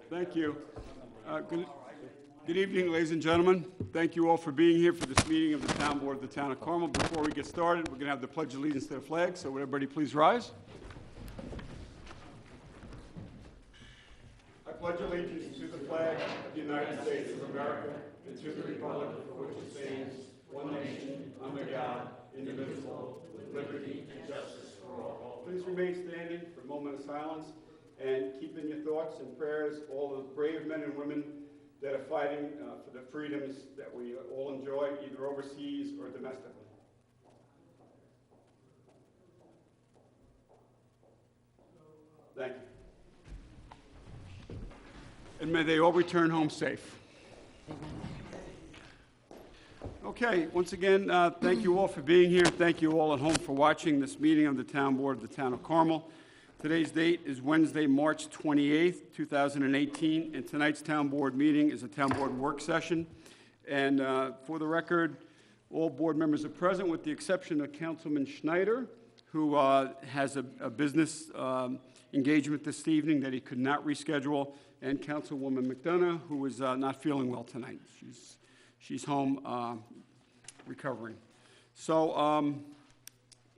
Thank you. Good evening, ladies and gentlemen. Thank you all for being here for this meeting of the Town Board of the Town of Carmel. Before we get started, we're going to have the Pledge of Allegiance to the flag, so would everybody please rise? I pledge allegiance to the flag of the United States of America and to the republic for which it stands, one nation, under God, indivisible, with liberty and justice for all. Please remain standing for a moment of silence and keep in your thoughts and prayers all the brave men and women that are fighting for the freedoms that we all enjoy, either overseas or domestically. Thank you. And may they all return home safe. Okay, once again, thank you all for being here. Thank you all at home for watching this meeting of the Town Board of the Town of Carmel. Today's date is Wednesday, March 28th, 2018, and tonight's Town Board meeting is a Town Board work session. And for the record, all board members are present with the exception of Councilman Schneider, who has a business engagement this evening that he could not reschedule, and Councilwoman McDonough, who is not feeling well tonight. She's home recovering. So,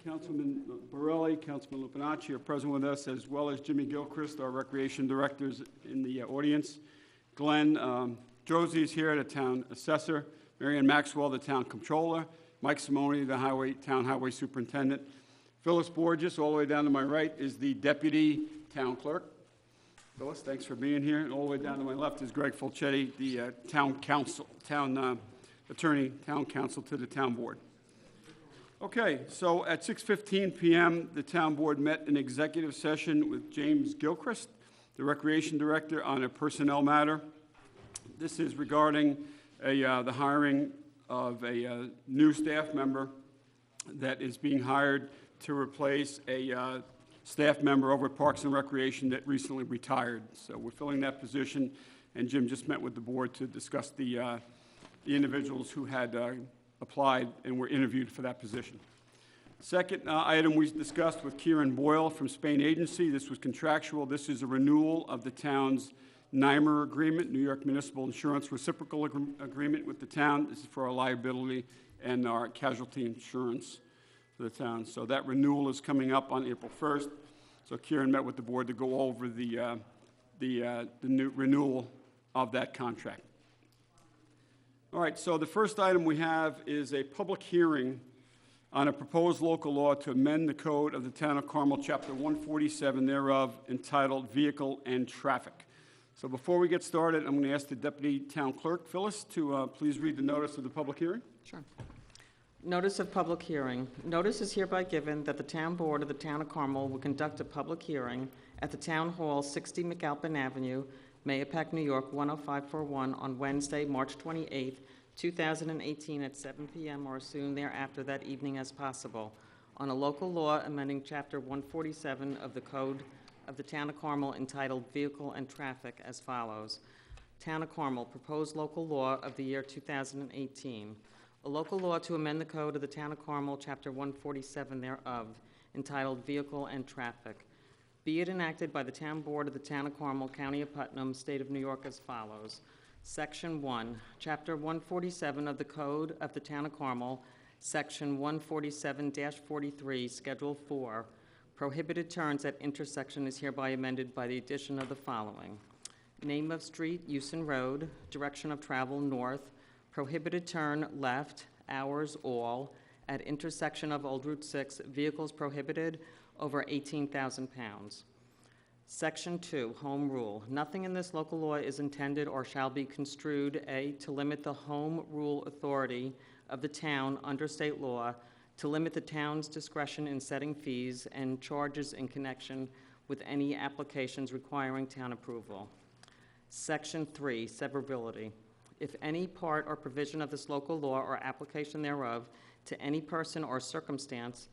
Councilman Borelli, Councilman Lupinacci are present with us, as well as Jimmy Gilchrist, our Recreation Director, in the audience. Glenn Josie is here, the Town Assessor. Marianne Maxwell, the Town Comptroller. Mike Simone, the Town Highway Superintendent. Phyllis Borges, all the way down to my right, is the Deputy Town Clerk. Phyllis, thanks for being here. And all the way down to my left is Greg Fulchetti, the Town Attorney, Town Counsel to the Town Board. Okay, so at 6:15 p.m., the Town Board met in executive session with James Gilchrist, the Recreation Director, on a personnel matter. This is regarding the hiring of a new staff member that is being hired to replace a staff member over at Parks and Recreation that recently retired. So we're filling that position, and Jim just met with the board to discuss the individuals who had applied and were interviewed for that position. Second item we discussed with Kieran Boyle from Spain Agency. This was contractual. This is a renewal of the town's NYMER agreement, New York Municipal Insurance Reciprocal Agreement with the town. This is for our liability and our casualty insurance for the town. So that renewal is coming up on April 1st. So Kieran met with the board to go over the new renewal of that contract. All right, so the first item we have is a public hearing on a proposed local law to amend the code of the Town of Carmel, Chapter 147 thereof, entitled Vehicle and Traffic. So before we get started, I'm going to ask the Deputy Town Clerk, Phyllis, to please read the notice of the public hearing. Sure. Notice of public hearing. Notice is hereby given that the Town Board of the Town of Carmel will conduct a public hearing at the Town Hall, 60 McAlpin Avenue, Mahopac, New York, 10541 on Wednesday, March 28, 2018 at 7 p.m. or soon thereafter that evening as possible, on a local law amending Chapter 147 of the Code of the Town of Carmel entitled Vehicle and Traffic as follows. Town of Carmel, proposed local law of the year 2018. A local law to amend the Code of the Town of Carmel, Chapter 147 thereof, entitled Vehicle and Traffic. Be it enacted by the Town Board of the Town of Carmel, County of Putnam, State of New York as follows. Section 1, Chapter 147 of the Code of the Town of Carmel, Section 147-43, Schedule 4, prohibited turns at intersection is hereby amended by the addition of the following. Name of street, Houston Road, direction of travel north, prohibited turn left, hours all, at intersection of Old Route 6, vehicles prohibited over 18,000 pounds. Section 2, Home Rule. Nothing in this local law is intended or shall be construed, A, to limit the home rule authority of the town under state law, to limit the town's discretion in setting fees and charges in connection with any applications requiring town approval. Section 3, Severability. If any part or provision of this local law or application thereof to any person or circumstance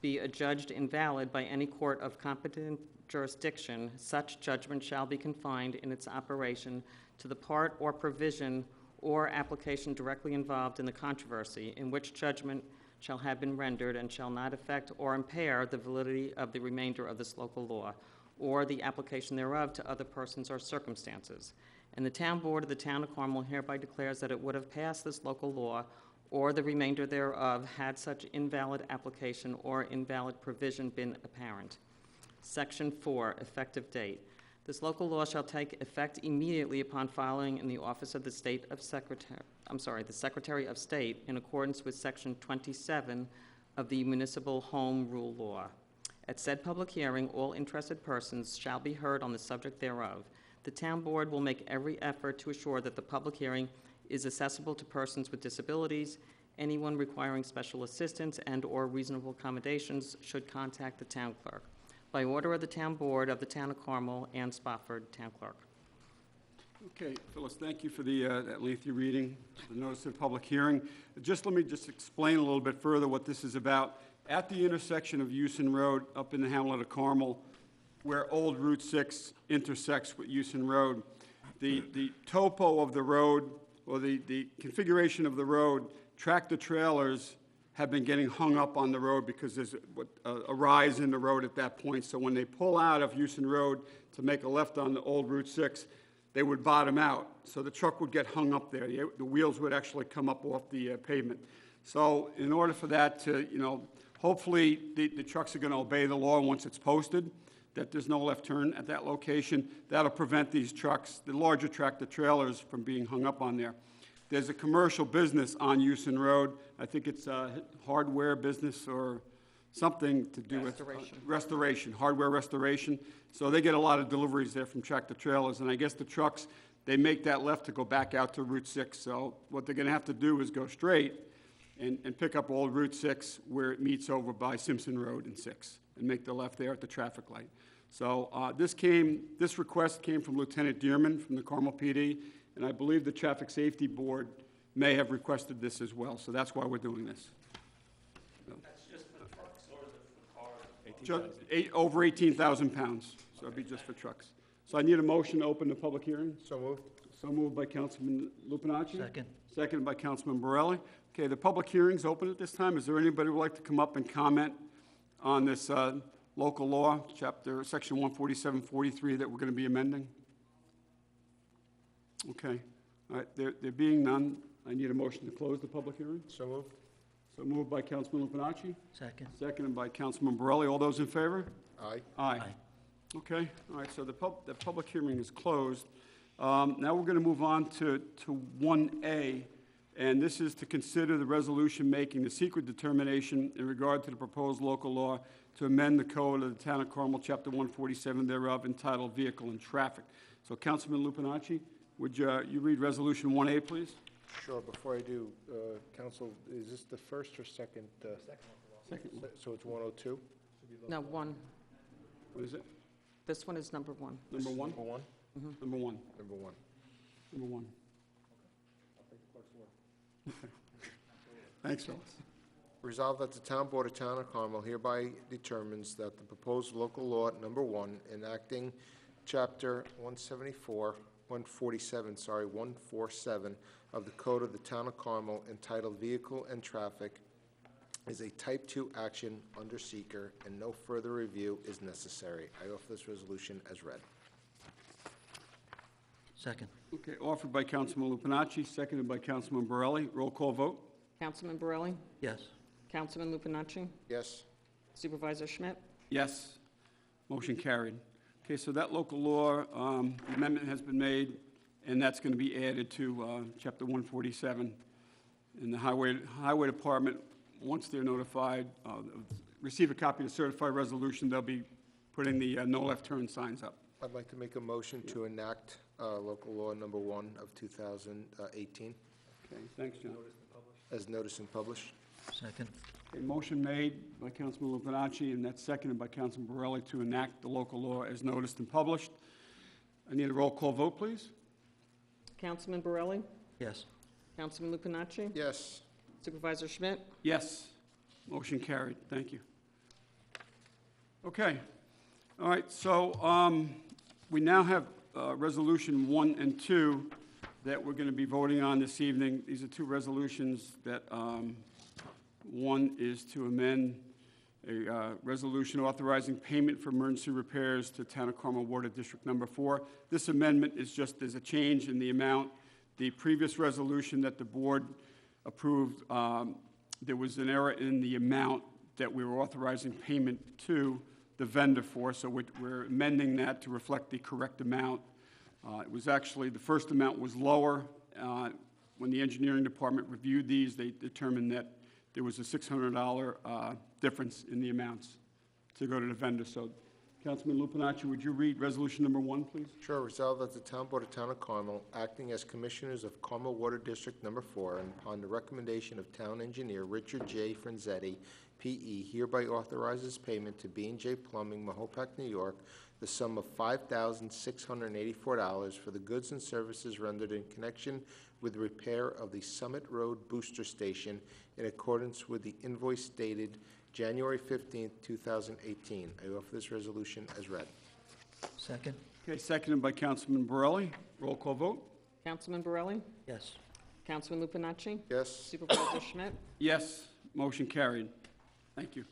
be adjudged invalid by any court of competent jurisdiction, such judgment shall be confined in its operation to the part or provision or application directly involved in the controversy, in which judgment shall have been rendered and shall not affect or impair the validity of the remainder of this local law, or the application thereof to other persons or circumstances. And the Town Board of the Town of Carmel hereby declares that it would have passed this local law or the remainder thereof had such invalid application or invalid provision been apparent. Section 4, effective date. This local law shall take effect immediately upon filing in the office of the the Secretary of State in accordance with Section 27 of the Municipal Home Rule Law. At said public hearing, all interested persons shall be heard on the subject thereof. The Town Board will make every effort to assure that the public hearing is accessible to persons with disabilities. Anyone requiring special assistance and/or reasonable accommodations should contact the Town Clerk. By order of the Town Board of the Town of Carmel, Ann Spofford, Town Clerk. Okay, Phyllis, thank you for that lengthy reading, the notice of public hearing. Let me explain a little bit further what this is about. At the intersection of Houston Road up in the hamlet of Carmel, where old Route 6 intersects with Houston Road, the topo of the road, or the configuration of the road, tractor trailers have been getting hung up on the road because there's a rise in the road at that point. So when they pull out of Houston Road to make a left on the old Route 6, they would bottom out. So the truck would get hung up there. The wheels would actually come up off the pavement. So in order for that to, hopefully the trucks are going to obey the law once it's posted, that there's no left turn at that location. That'll prevent these trucks, the larger tractor trailers, from being hung up on there. There's a commercial business on Houston Road. I think it's a hardware business or something to do with restoration, hardware restoration. So they get a lot of deliveries there from tractor trailers. And I guess the trucks, they make that left to go back out to Route 6. So what they're going to have to do is go straight and pick up old Route 6 where it meets over by Simpson Road and 6 and make the left there at the traffic light. So this request came from Lieutenant Dearman from the Carmel PD. And I believe the Traffic Safety Board may have requested this as well, so that's why we're doing this. That's just for trucks, or is it for cars? Over 18,000 pounds, so it'd be just for trucks. So I need a motion to open the public hearing. So moved. So moved by Councilman Lupinacci. Second. Seconded by Councilman Borelli. Okay, the public hearing's open at this time. Is there anybody who would like to come up and comment on this local law, section 14743, that we're going to be amending? Okay. All right, there being none, I need a motion to close the public hearing. So moved. So moved by Councilman Lupinacci, Second. seconded by Councilman Borelli. All those in favor? Aye. Aye. Okay, all right, so the public hearing is closed. Now we're going to move on to 1A, and this is to consider the resolution making the secret determination in regard to the proposed local law to amend the code of the Town of Carmel, Chapter 147 thereof, entitled Vehicle and Traffic. So Councilman Lupinacci, would you read Resolution 1A, please? Sure, before I do, Council, is this the first or second? Second. So it's 102? No, 1. What is it? This one is number 1. Number one? Number one? Number one. Number one. Number one. Thanks, Phyllis. Resolved that the Town Board of Town of Carmel hereby determines that the proposed local law number 1 enacting Chapter 147 of the Code of the Town of Carmel entitled Vehicle and Traffic is a Type 2 action under seeker, and no further review is necessary. I offer this resolution as read. Second. Okay, offered by Councilman Lupinacci, seconded by Councilman Borelli. Roll call vote? Councilman Borelli? Yes. Councilman Lupinacci? Yes. Supervisor Schmidt? Yes. Motion carried. Okay, so that local law amendment has been made, and that's going to be added to Chapter 147. And the Highway Department, once they're notified, receive a copy of the certified resolution, they'll be putting the no left turn signs up. I'd like to make a motion to enact local law number 1 of 2018 Okay, thanks, John. as noticed and published. Second. A motion made by Councilman Lupinacci, and that's seconded by Councilman Borelli to enact the local law as noticed and published. I need a roll call vote, please. Councilman Borelli? Yes. Councilman Lupinacci? Yes. Supervisor Schmidt? Yes. Motion carried. Thank you. Okay. All right, so we now have Resolution 1 and 2 that we're going to be voting on this evening. These are two resolutions that one is to amend a resolution authorizing payment for emergency repairs to Town of Carmel Water District Number 4. This amendment is just as a change in the amount. The previous resolution that the board approved, there was an error in the amount that we were authorizing payment to the vendor for, so we're amending that to reflect the correct amount. It was actually, the first amount was lower. When the engineering department reviewed these, they determined that there was a $600 difference in the amounts to go to the vendor. So, Councilman Lupinacci, would you read resolution number 1, please? Sure. Resolved that the Town Board of Town of Carmel, acting as Commissioners of Carmel Water District Number 4, and upon the recommendation of Town Engineer Richard J. Franzetti, P.E., hereby authorizes payment to B&J Plumbing, Mahopac, New York, the sum of $5,684 for the goods and services rendered in connection with the repair of the Summit Road Booster Station in accordance with the invoice dated January 15th, 2018. I offer this resolution as read. Second? Okay, seconded by Councilman Borelli. Roll call vote? Councilman Borelli? Yes. Councilman Lupinacci? Yes. Supervisor Schmidt? Yes, motion carried. Thank you.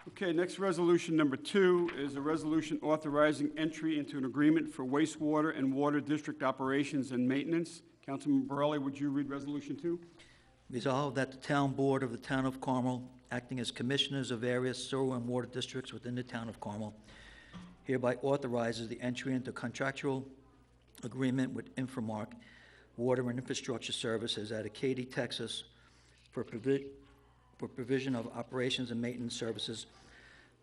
Okay, next resolution number 2 is a resolution authorizing entry into an agreement for wastewater and water district operations and maintenance. Councilman Borelli, would you read resolution 2? Resolved that the Town Board of the Town of Carmel, acting as Commissioners of various sewer and water districts within the Town of Carmel, hereby authorizes the entry into contractual agreement with Inframark Water and Infrastructure Services out of Katy, Texas, for provision of operations and maintenance services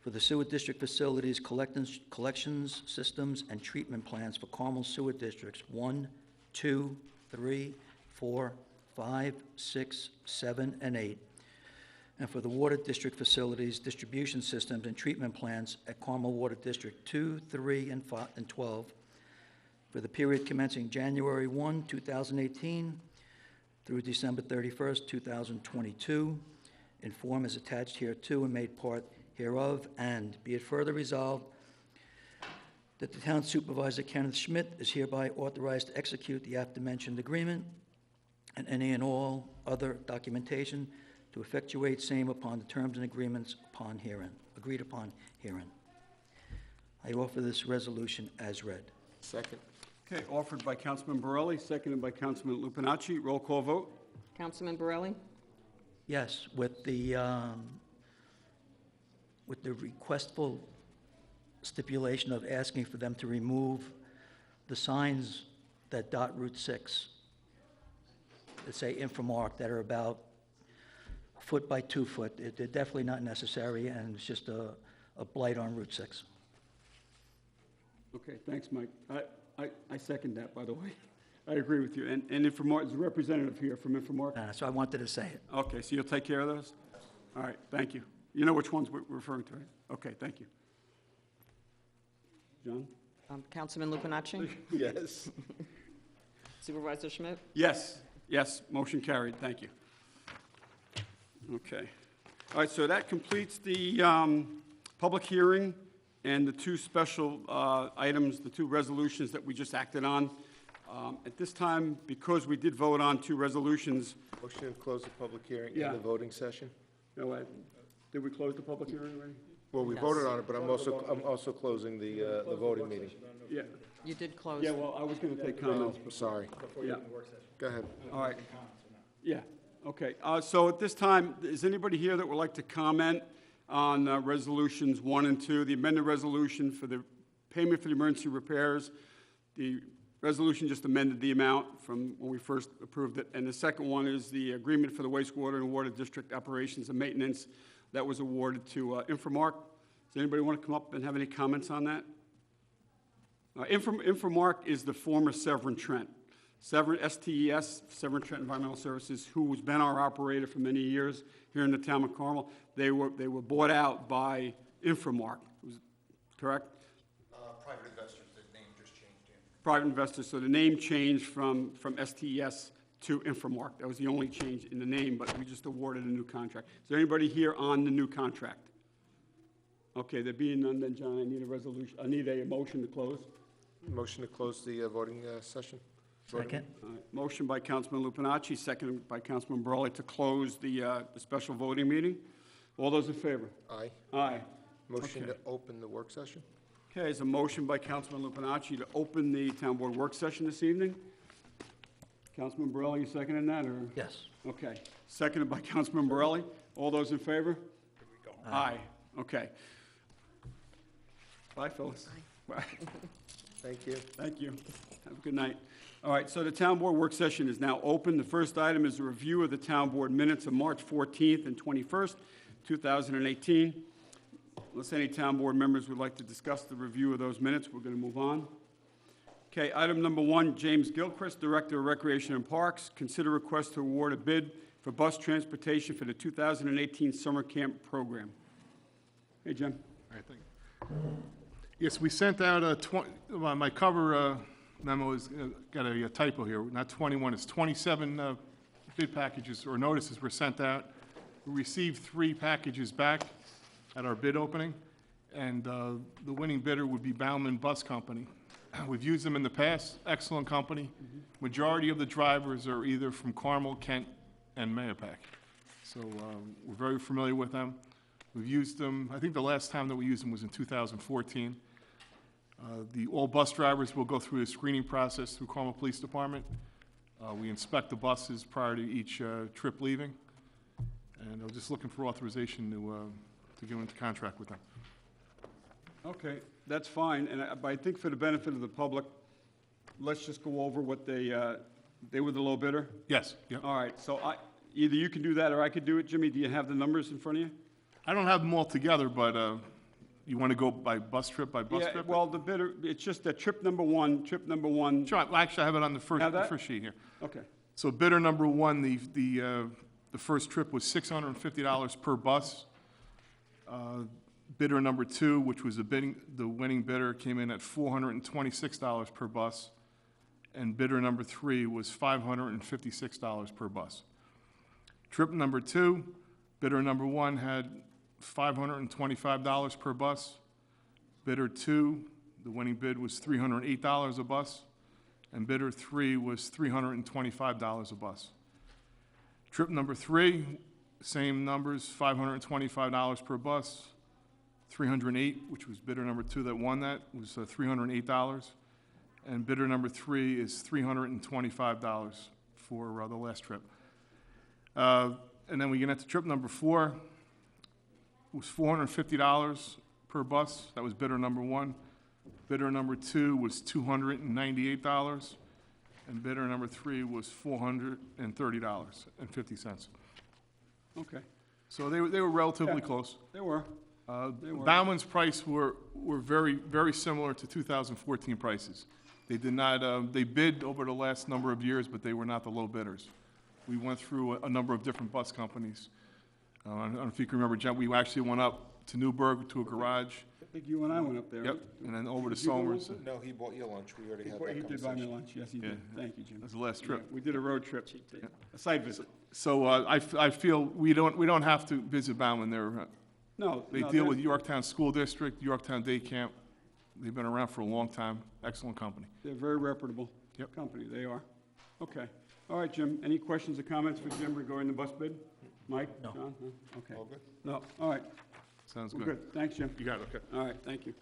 for the sewer district facilities, collections systems, and treatment plants for Carmel sewer districts 1, 2, 3, 4, 5, 6, 7, and 8, and for the water district facilities, distribution systems, and treatment plants at Carmel Water District 2, 3, and 5, and 12 for the period commencing January 1, 2018 through December 31st, 2022, in form as attached hereto and made part hereof, and be it further resolved that the Town Supervisor Kenneth Schmidt is hereby authorized to execute the aforementioned agreement and any and all other documentation to effectuate same upon the terms and agreements agreed upon herein. I offer this resolution as read. Second. Okay, offered by Councilman Borelli, seconded by Councilman Lupinacci. Roll call vote? Councilman Borelli? Yes, with the requestful stipulation of asking for them to remove the signs that dot Route 6, that say Inframark, that are about a foot by 2 foot. They're definitely not necessary, and it's just a blight on Route 6. Okay, thanks, Mike. I second that, by the way. I agree with you. And Inframark, there's a representative here from Inframark. So I wanted to say it. Okay, so you'll take care of those? All right, thank you. You know which ones we're referring to, right? Okay, thank you. John? Councilman Lupinacci? Yes. Supervisor Schmidt? Yes, yes, motion carried, thank you. Okay. All right, so that completes the public hearing and the 2 special items, the 2 resolutions that we just acted on. At this time, because we did vote on 2 resolutions, Motion to close the public hearing Yeah. and the voting session? did we close the public hearing already? Well, we voted on it, but I'm also closing the voting meeting. Yeah, You did close. yeah, well, I was going to take comments. I'm sorry. Yeah, Go ahead. all right. Yeah, okay. So at this time, is anybody here that would like to comment on resolutions 1 and 2? The amended resolution for the payment for the emergency repairs. The resolution just amended the amount from when we first approved it. And the second one is the agreement for the wastewater and water district operations and maintenance that was awarded to Inframark. Does anybody want to come up and have any comments on that? Inframark is the former Severn Trent. STES, Severn Trent Environmental Services, who has been our operator for many years here in the town of Carmel. They were bought out by Inframark, correct? Private investors, the name just changed in. Private investors, so the name changed from STES to Inframark. That was the only change in the name, but we just awarded a new contract. Is there anybody here on the new contract? Okay, there being none, then, John, I need a resolution, I need a motion to close. Motion to close the voting session? Second? Motion by Councilman Lupinacci, seconded by Councilman Borelli to close the special voting meeting. All those in favor? Aye. Aye. Motion Okay. to open the work session? Okay, there's a motion by Councilman Lupinacci to open the town board work session this evening. Councilman Borelli, you seconding that, or? Yes. Okay, seconded by Councilman Borelli. All those in favor? Aye. Okay. Bye, Phyllis. Bye. Thank you. Thank you. Have a good night. All right, so the town board work session is now open. The first item is a review of the town board minutes of March 14th and 21st, 2018. Unless any town board members would like to discuss the review of those minutes, we're going to move on. Okay, item number 1, James Gilchrist, Director of Recreation and Parks. Consider request to award a bid for bus transportation for the 2018 summer camp program. Hey, Jim. All right, thank you. Yes, we sent out my cover memo has got a typo here, not 21, it's 27 bid packages or notices were sent out. We received 3 packages back at our bid opening, and the winning bidder would be Bauman Bus Company. We've used them in the past, excellent company. Majority of the drivers are either from Carmel, Kent, and Mayapack. So we're very familiar with them. We've used them, I think the last time that we used them was in 2014. All bus drivers will go through a screening process through Carmel Police Department. We inspect the buses prior to each trip leaving. And I'm just looking for authorization to go into contract with them. Okay, that's fine, but I think for the benefit of the public, let's just go over what they were the low bidder? Yes, yeah. All right, so either you can do that or I could do it. Jimmy, do you have the numbers in front of you? I don't have them all together, but you want to go by bus trip, by bus Yeah, trip? well, the bidder, it's just that trip number one. Sure, well, actually, I have it on the Have that? first sheet here. Okay, So bidder number 1, the first trip was $650 per bus. Bidder number 2, which was the winning bidder, came in at $426 per bus. And bidder number 3 was $556 per bus. Trip number 2, bidder number 1 had $525 per bus. Bidder 2, the winning bid was $308 a bus. And bidder 3 was $325 a bus. Trip number 3, same numbers, $525 per bus. 308, which was bidder number 2 that won that, was $308. And bidder number 3 is $325 for the last trip. And then we get into trip number 4. It was $450 per bus. That was bidder number 1. Bidder number 2 was $298. And bidder number 3 was $430.50. okay, So they were relatively Yeah. close. they were. They were. Bauman's price were very, very similar to 2014 prices. They did not, they bid over the last number of years, but they were not the low bidders. We went through a number of different bus companies. I don't know if you can remember, Jen, we actually went up to Newburgh to a garage, I think you and I went up there. yep, and then over to Did you go Somers. also? No, he bought your lunch. We already had He that did buy me conversation. lunch, yes, he did. Thank you, Jim. That was the last trip. Yeah, we did a road trip, a site visit. So I feel we don't have to visit Bauman. No, They no, deal they're- with Yorktown School District, Yorktown Day Camp. They've been around for a long time. Excellent company. They're a very reputable Yep. company, they are. Okay. All right, Jim, any questions or comments for Jim regarding the bus bid? Mike? No. John? No? Okay. All good? No, all right, Sounds we're good. good. Thanks, Jim. You got it, okay. All right, thank you.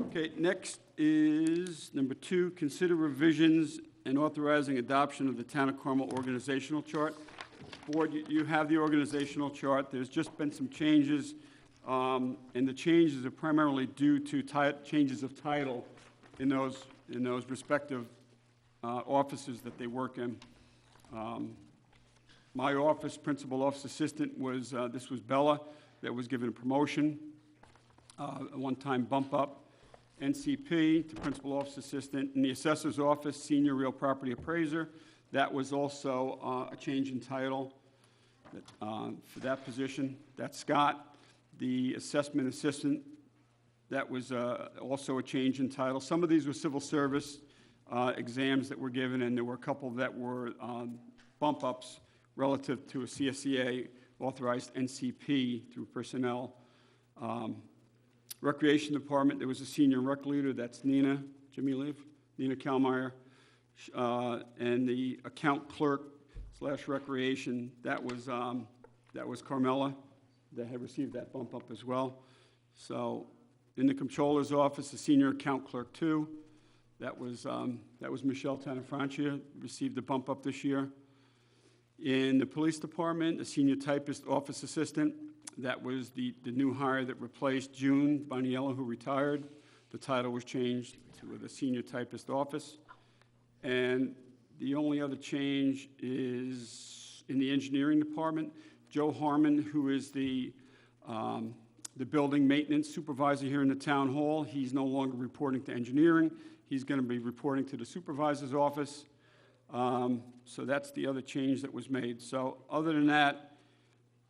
Okay, next is number 2, consider revisions and authorizing adoption of the Town of Carmel organizational chart. Board, you have the organizational chart. There's just been some changes, and the changes are primarily due to changes of title in those respective offices that they work in. My office, principal office assistant, this was Bella, that was given a promotion, a one-time bump up. NCP to principal office assistant. In the assessor's office, senior real property appraiser, that was also a change in title for that position. That's Scott. The assessment assistant, that was also a change in title. Some of these were civil service exams that were given, and there were a couple that were bump ups relative to a CSEA authorized NCP through personnel. Recreation Department, there was a senior rec leader, that's Nina, Jimmy Leave, Nina Kalmeyer. And the account clerk / recreation, that was Carmella. that had received that bump up as well. So in the Comptroller's office, the senior account clerk 2, that was Michelle Tanafrancia, received a bump up this year. In the police department, the senior typist office assistant, that was the new hire that replaced June Boniello, who retired. The title was changed to the senior typist office. And the only other change is in the engineering department. Joe Harmon, who is the building maintenance supervisor here in the town hall, he's no longer reporting to engineering. He's going to be reporting to the supervisor's office. So that's the other change that was made. So other than that,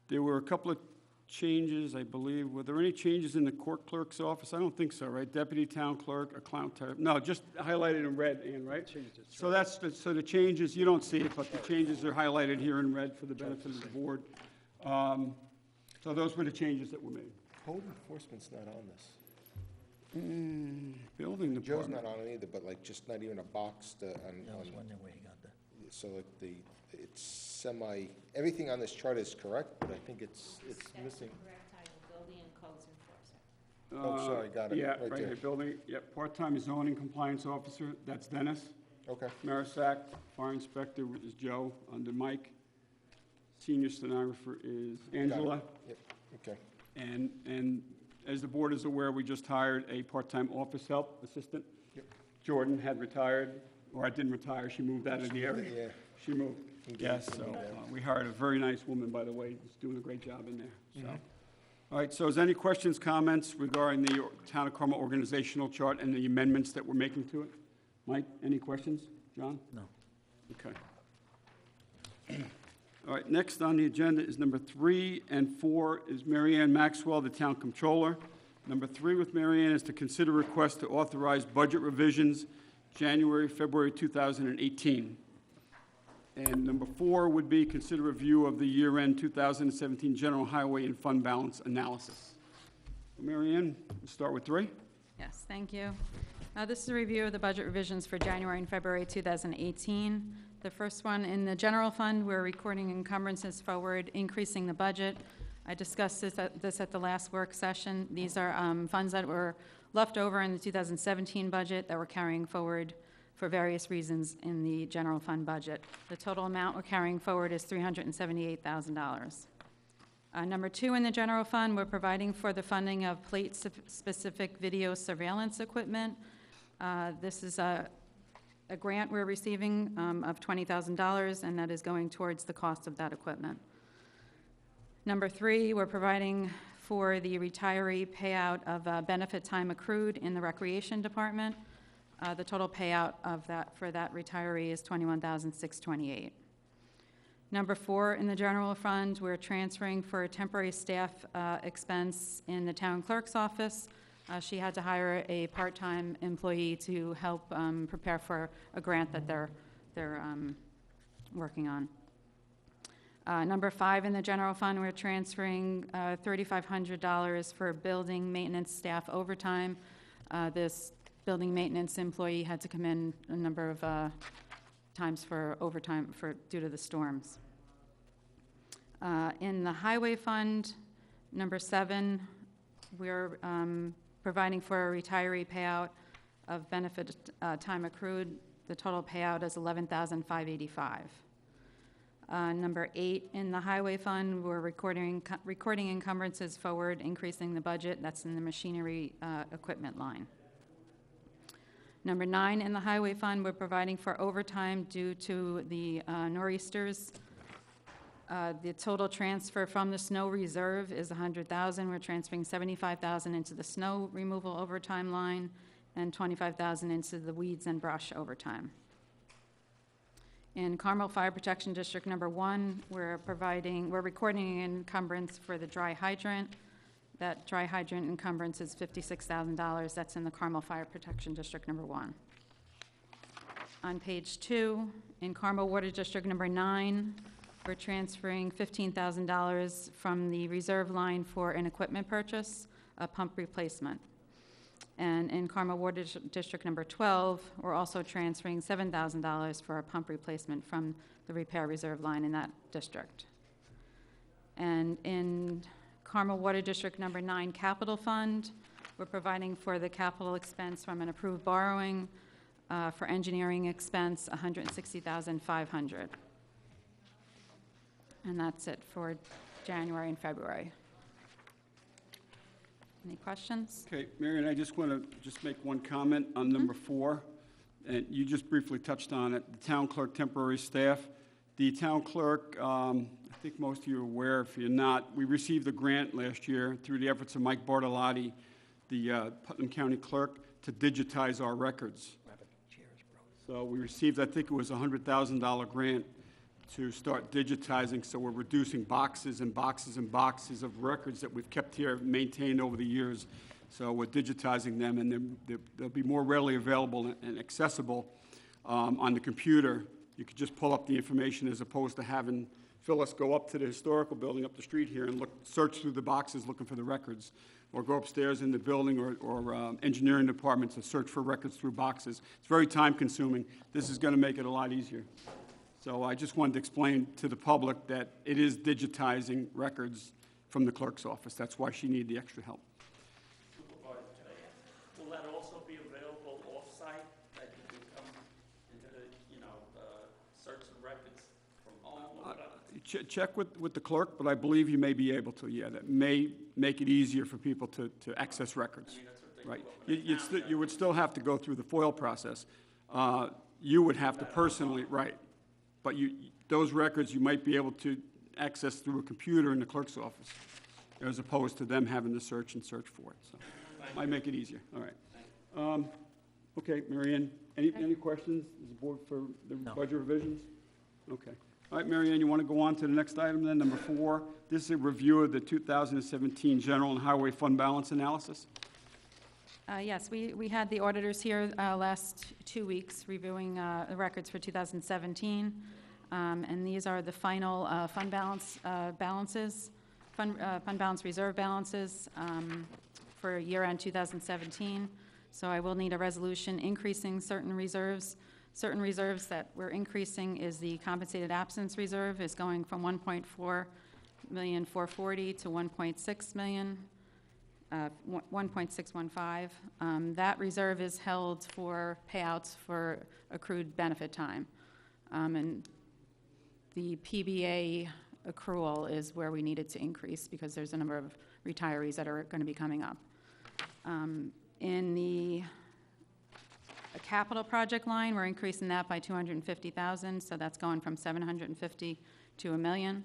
there were a couple of changes, I believe. Were there any changes in the court clerk's office? I don't think so, right? Deputy town clerk, account type, no, just highlighted in red, Ann, right? So that's, so the changes, you don't see it, but the changes are highlighted here in red for the benefit of the board. So those were the changes that were made. Code enforcement's not on this. Building Joe's department. not on it either, but like just not even a box to, I was wondering where he got that. so like it's everything on this chart is correct, but I think it's missing. Correct title, building and codes enforcer. Oh, sorry, got it, Yeah, right right there. here, building, yep, part-time zoning compliance officer, that's Dennis. Okay. Marisak, fire inspector is Joe, under Mike. Senior stenographer is Angela. Yep, okay. And as the board is aware, we just hired a part-time office help assistant. Yep. Jordan had retired, or I didn't retire, she moved out of the area. Yeah. She moved, yes, so we hired a very nice woman, by the way, who's doing a great job in there, so. All right, so is there any questions, comments regarding the Town of Carmel organizational chart and the amendments that we're making to it? Mike, any questions? John? No. Okay. All right, next on the agenda is number 3 and 4 is Mary Ann Maxwell, the Town Comptroller. Number 3 with Mary Ann is to consider request to authorize budget revisions January, February 2018. And number 4 would be consider review of the year-end 2017 general highway and fund balance analysis. Mary Ann, we'll start with 3. Yes, thank you. This is a review of the budget revisions for January and February 2018. The first one, in the general fund, we're recording encumbrances forward, increasing the budget. I discussed this at the last work session. These are funds that were left over in the 2017 budget that we're carrying forward for various reasons in the general fund budget. The total amount we're carrying forward is $378,000. Number 2, in the general fund, we're providing for the funding of plate-specific video surveillance equipment. This is a grant we're receiving of $20,000, and that is going towards the cost of that equipment. Number 3, we're providing for the retiree payout of benefit time accrued in the Recreation Department. The total payout of that for that retiree is $21,628. Number 4, in the general fund, we're transferring for a temporary staff expense in the town clerk's office. She had to hire a part-time employee to help prepare for a grant that they're working on. Number 5, in the general fund, we're transferring $3,500 for building maintenance staff overtime. This building maintenance employee had to come in a number of times for overtime due to the storms. In the highway fund, number 7, we're providing for a retiree payout of benefit time accrued. The total payout is $11,585. Number 8, in the highway fund, we're recording encumbrances forward, increasing the budget. That's in the machinery equipment line. Number 9, in the highway fund, we're providing for overtime due to the nor'easters. The total transfer from the snow reserve is $100,000. We're transferring $75,000 into the snow removal overtime line and $25,000 into the weeds and brush overtime. In Carmel Fire Protection District number 1, we're recording an encumbrance for the dry hydrant. That dry hydrant encumbrance is $56,000. That's in the Carmel Fire Protection District number 1. On page 2, in Carmel Water District number 9, we're transferring $15,000 from the reserve line for an equipment purchase, a pump replacement. And in Carmel Water District number 12, we're also transferring $7,000 for a pump replacement from the repair reserve line in that district. And in Carmel Water District Number 9 Capital Fund. We're providing for the capital expense from an approved borrowing for engineering expense, $160,500. And that's it for January and February. Any questions? Okay, Marion, I just want to just make one comment on number 4, and you just briefly touched on it, the town clerk temporary staff. The town clerk, I think most of you are aware, if you're not, we received a grant last year through the efforts of Mike Bartolotti, the Putnam County clerk, to digitize our records. So we received, I think it was a $100,000 grant to start digitizing, so we're reducing boxes and boxes and boxes of records that we've kept here, maintained over the years. So we're digitizing them, and they'll be more readily available and accessible on the computer. You could just pull up the information as opposed to having Phyllis go up to the historical building up the street here and search through the boxes looking for the records, or go upstairs in the building or engineering department to search for records through boxes. It's very time-consuming. This is going to make it a lot easier. So I just wanted to explain to the public that it is digitizing records from the clerk's office. That's why she needed the extra help. Supervisor, can I ask, will that also be available off-site, that you can come into the, search the records from home or whatever? Check with the clerk, but I believe you may be able to, yeah. That may make it easier for people to access records. Right. You would still have to go through the FOIL process. You would have to personally, right. But those records you might be able to access through a computer in the clerk's office, as opposed to them having to search for it. So might make it easier. All right. Okay, Marianne, any questions? Is the board for the budget revisions? Okay. All right, Marianne, you want to go on to the next item then, number 4? This is a review of the 2017 General and Highway Fund Balance Analysis. Yes, we had the auditors here last 2 weeks reviewing the records for 2017, and these are the final fund balance balances, fund balance reserve balances for year-end 2017. So I will need a resolution increasing certain reserves. Certain reserves that we're increasing is the compensated absence reserve is going from $1.440 to $1.6 million. 1.615. That reserve is held for payouts for accrued benefit time. And the PBA accrual is where we needed to increase because there's a number of retirees that are going to be coming up. In the capital project line, we're increasing that by $250,000, so that's going from $750,000 to $1 million.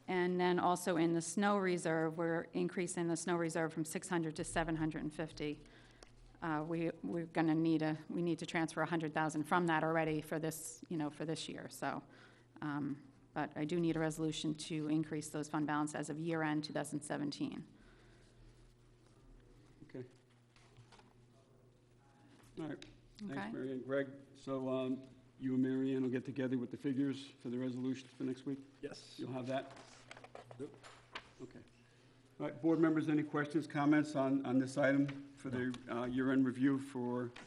And then also in the snow reserve, we're increasing the snow reserve from 600 to 750. We're going to need to transfer 100,000 from that already for this, for this year. So, but I do need a resolution to increase those fund balance as of year-end 2017. Okay. All right. Okay. Thanks, Marianne. Greg, so you and Marianne will get together with the figures for the resolutions for next week? Yes. You'll have that? Yep. Okay. All right, board members, any questions, comments on this item for the year-end review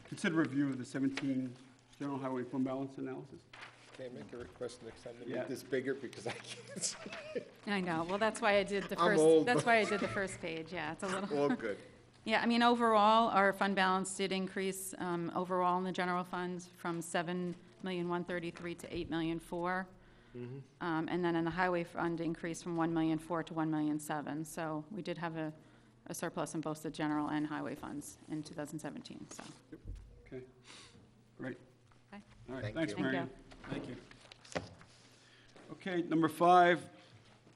consider review of the 17 General Highway Fund Balance Analysis? Can I make a request next time to Yeah. make this bigger because I can't see it? I know. Well, that's why I did the I'm first. old. That's why I did the first page. Yeah, it's a little. All good. Yeah, I mean, overall, our fund balance did increase overall in the general funds from $7,133,000 to $8,004,000. And then in the highway fund increased from $1,004,000 to $1,007,000. So we did have a surplus in both the general and highway funds in 2017. So. Okay. Great. Okay. All right, Thank thanks, you. Thank Marianne. Thank you. Okay, number 5,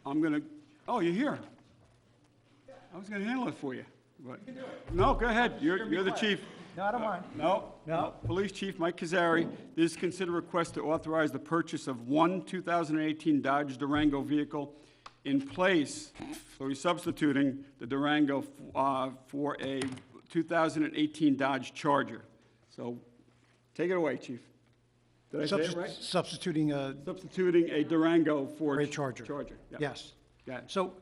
oh, you're here. I was gonna handle it for you. But no, go ahead. You're the chief. No, I don't mind. No. Police Chief Mike Kazari. This is consider request to authorize the purchase of one 2018 Dodge Durango vehicle in place. So he's substituting the Durango for a 2018 Dodge Charger. So take it away, Chief. Did I say it right? Substituting a Substituting a Durango for a Charger. Yeah. Yes. Yeah. So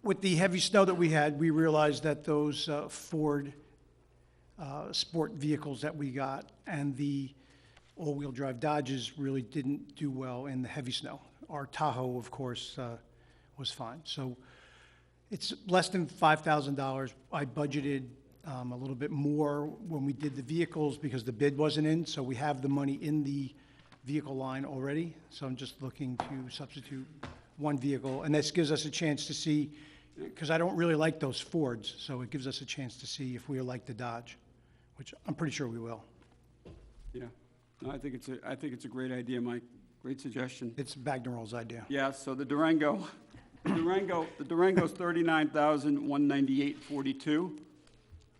with the heavy snow that we had, we realized that those Ford sport vehicles that we got and the all-wheel drive Dodges really didn't do well in the heavy snow. Our Tahoe, of course, was fine. So it's less than $5,000. I budgeted a little bit more when we did the vehicles because the bid wasn't in, so we have the money in the vehicle line already. So I'm just looking to substitute one vehicle, and this gives us a chance to see, because I don't really like those Fords, so it gives us a chance to see if we like the Dodge, which I'm pretty sure we will. Yeah. No, I think it's a great idea, Mike. Great suggestion. It's Bagnarol's idea. Yeah, so the Durango's 39,198.42,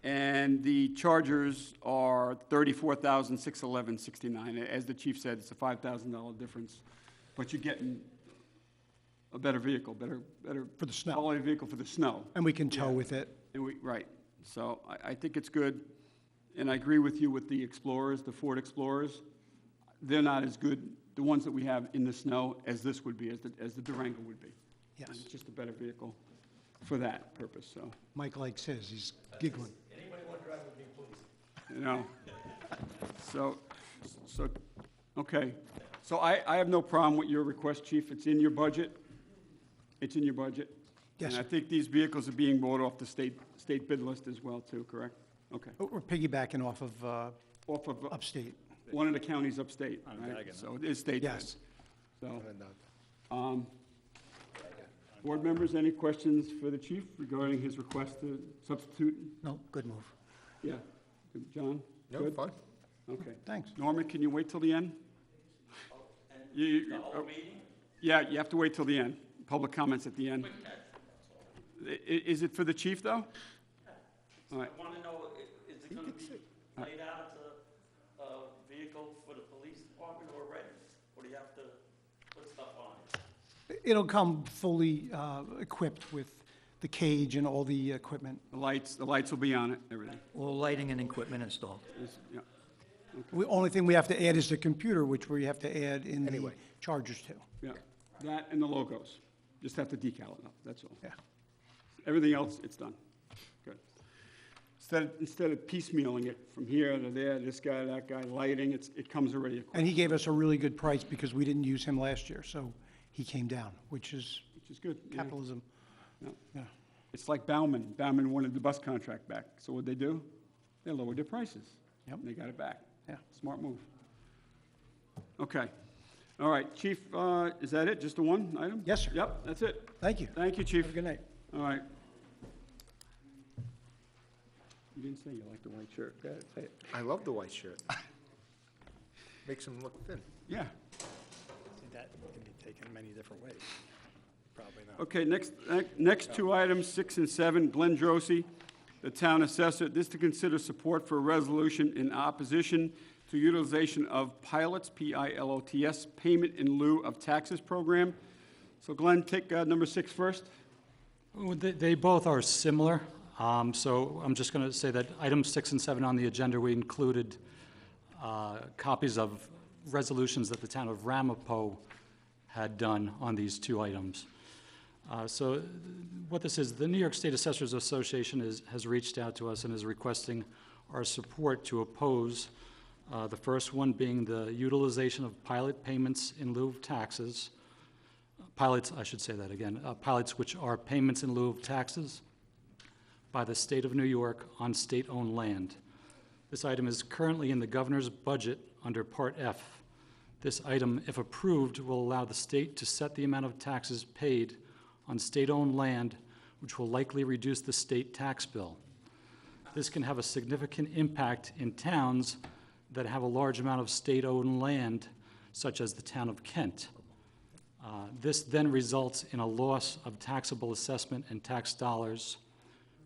and the Chargers are 34,611.69. As the chief said, it's a $5,000 difference, but you're getting a better vehicle, better For the snow. quality vehicle for the snow. And we can tow with it. And right. So I think it's good, and I agree with you with the Explorers, the Ford Explorers. They're not as good, the ones that we have in the snow, as this would be, as the Durango would be. Yes. And it's just a better vehicle for that purpose, so, Mike likes his, he's giggling. you know. So, okay. So I have no problem with your request, Chief. It's in your budget. It's in your budget. Yes, And I sir. think these vehicles are being bought off the state bid list as well, too, correct? Okay. We're piggybacking off of Off of upstate. one of the counties upstate, right? So it is state bid. Yes. So, board members, any questions for the chief regarding his request to substitute? No, good move. Yeah. John? No, Good? fine. Okay. Thanks. Norman, can you wait till the end? And You- the whole meeting? Yeah, you have to wait till the end. Public comments at the end. Is it for the chief, though? All right. I want to know, is it going to be laid out as a vehicle for the police department already? Or do you have to put stuff on it? It'll come fully equipped with the cage and all the equipment. The lights will be on it, everything. All lighting and equipment installed. Yeah. The only thing we have to add is the computer, which we have to add in the Anyway. Chargers too. Yeah, that and the logos. Just have to decal it up, that's all. Yeah. Everything else, it's done. Good. Instead of piecemealing it from here to there, this guy, that guy, lighting, it comes already equipped, And he gave us a really good price because we didn't use him last year, so he came down, which is which is good. Yeah. capitalism. Yeah. Yeah. It's like Bauman. Bauman wanted the bus contract back. So what'd they do? They lowered their prices. Yep. And they got it back. Yeah. Smart move. Okay. All right, Chief, is that it? Just the one item? Yes, sir. Yep, that's it. Thank you. Thank you, Chief. Have a good night. All right. You didn't say you liked the white shirt. Go ahead, say it. I love the white shirt. Makes him look thin. Yeah. That can be taken many different ways. Probably not. Okay, next two items, 6 and 7, Glenn Drosy, the town assessor. This to consider support for a resolution in opposition to utilization of pilots, P-I-L-O-T-S, payment in lieu of taxes program. So Glenn, take number 6 first. Well, They both are similar, so I'm just going to say that items 6 and 7 on the agenda, we included copies of resolutions that the town of Ramapo had done on these two items. So what this is, the New York State Assessors Association has reached out to us and is requesting our support to oppose the first one being the utilization of pilot payments in lieu of taxes. Pilots, I should say that again, pilots which are payments in lieu of taxes by the state of New York on state-owned land. This item is currently in the governor's budget under Part F. This item, if approved, will allow the state to set the amount of taxes paid on state-owned land, which will likely reduce the state tax bill. This can have a significant impact in towns that have a large amount of state-owned land, such as the town of Kent. This then results in a loss of taxable assessment and tax dollars,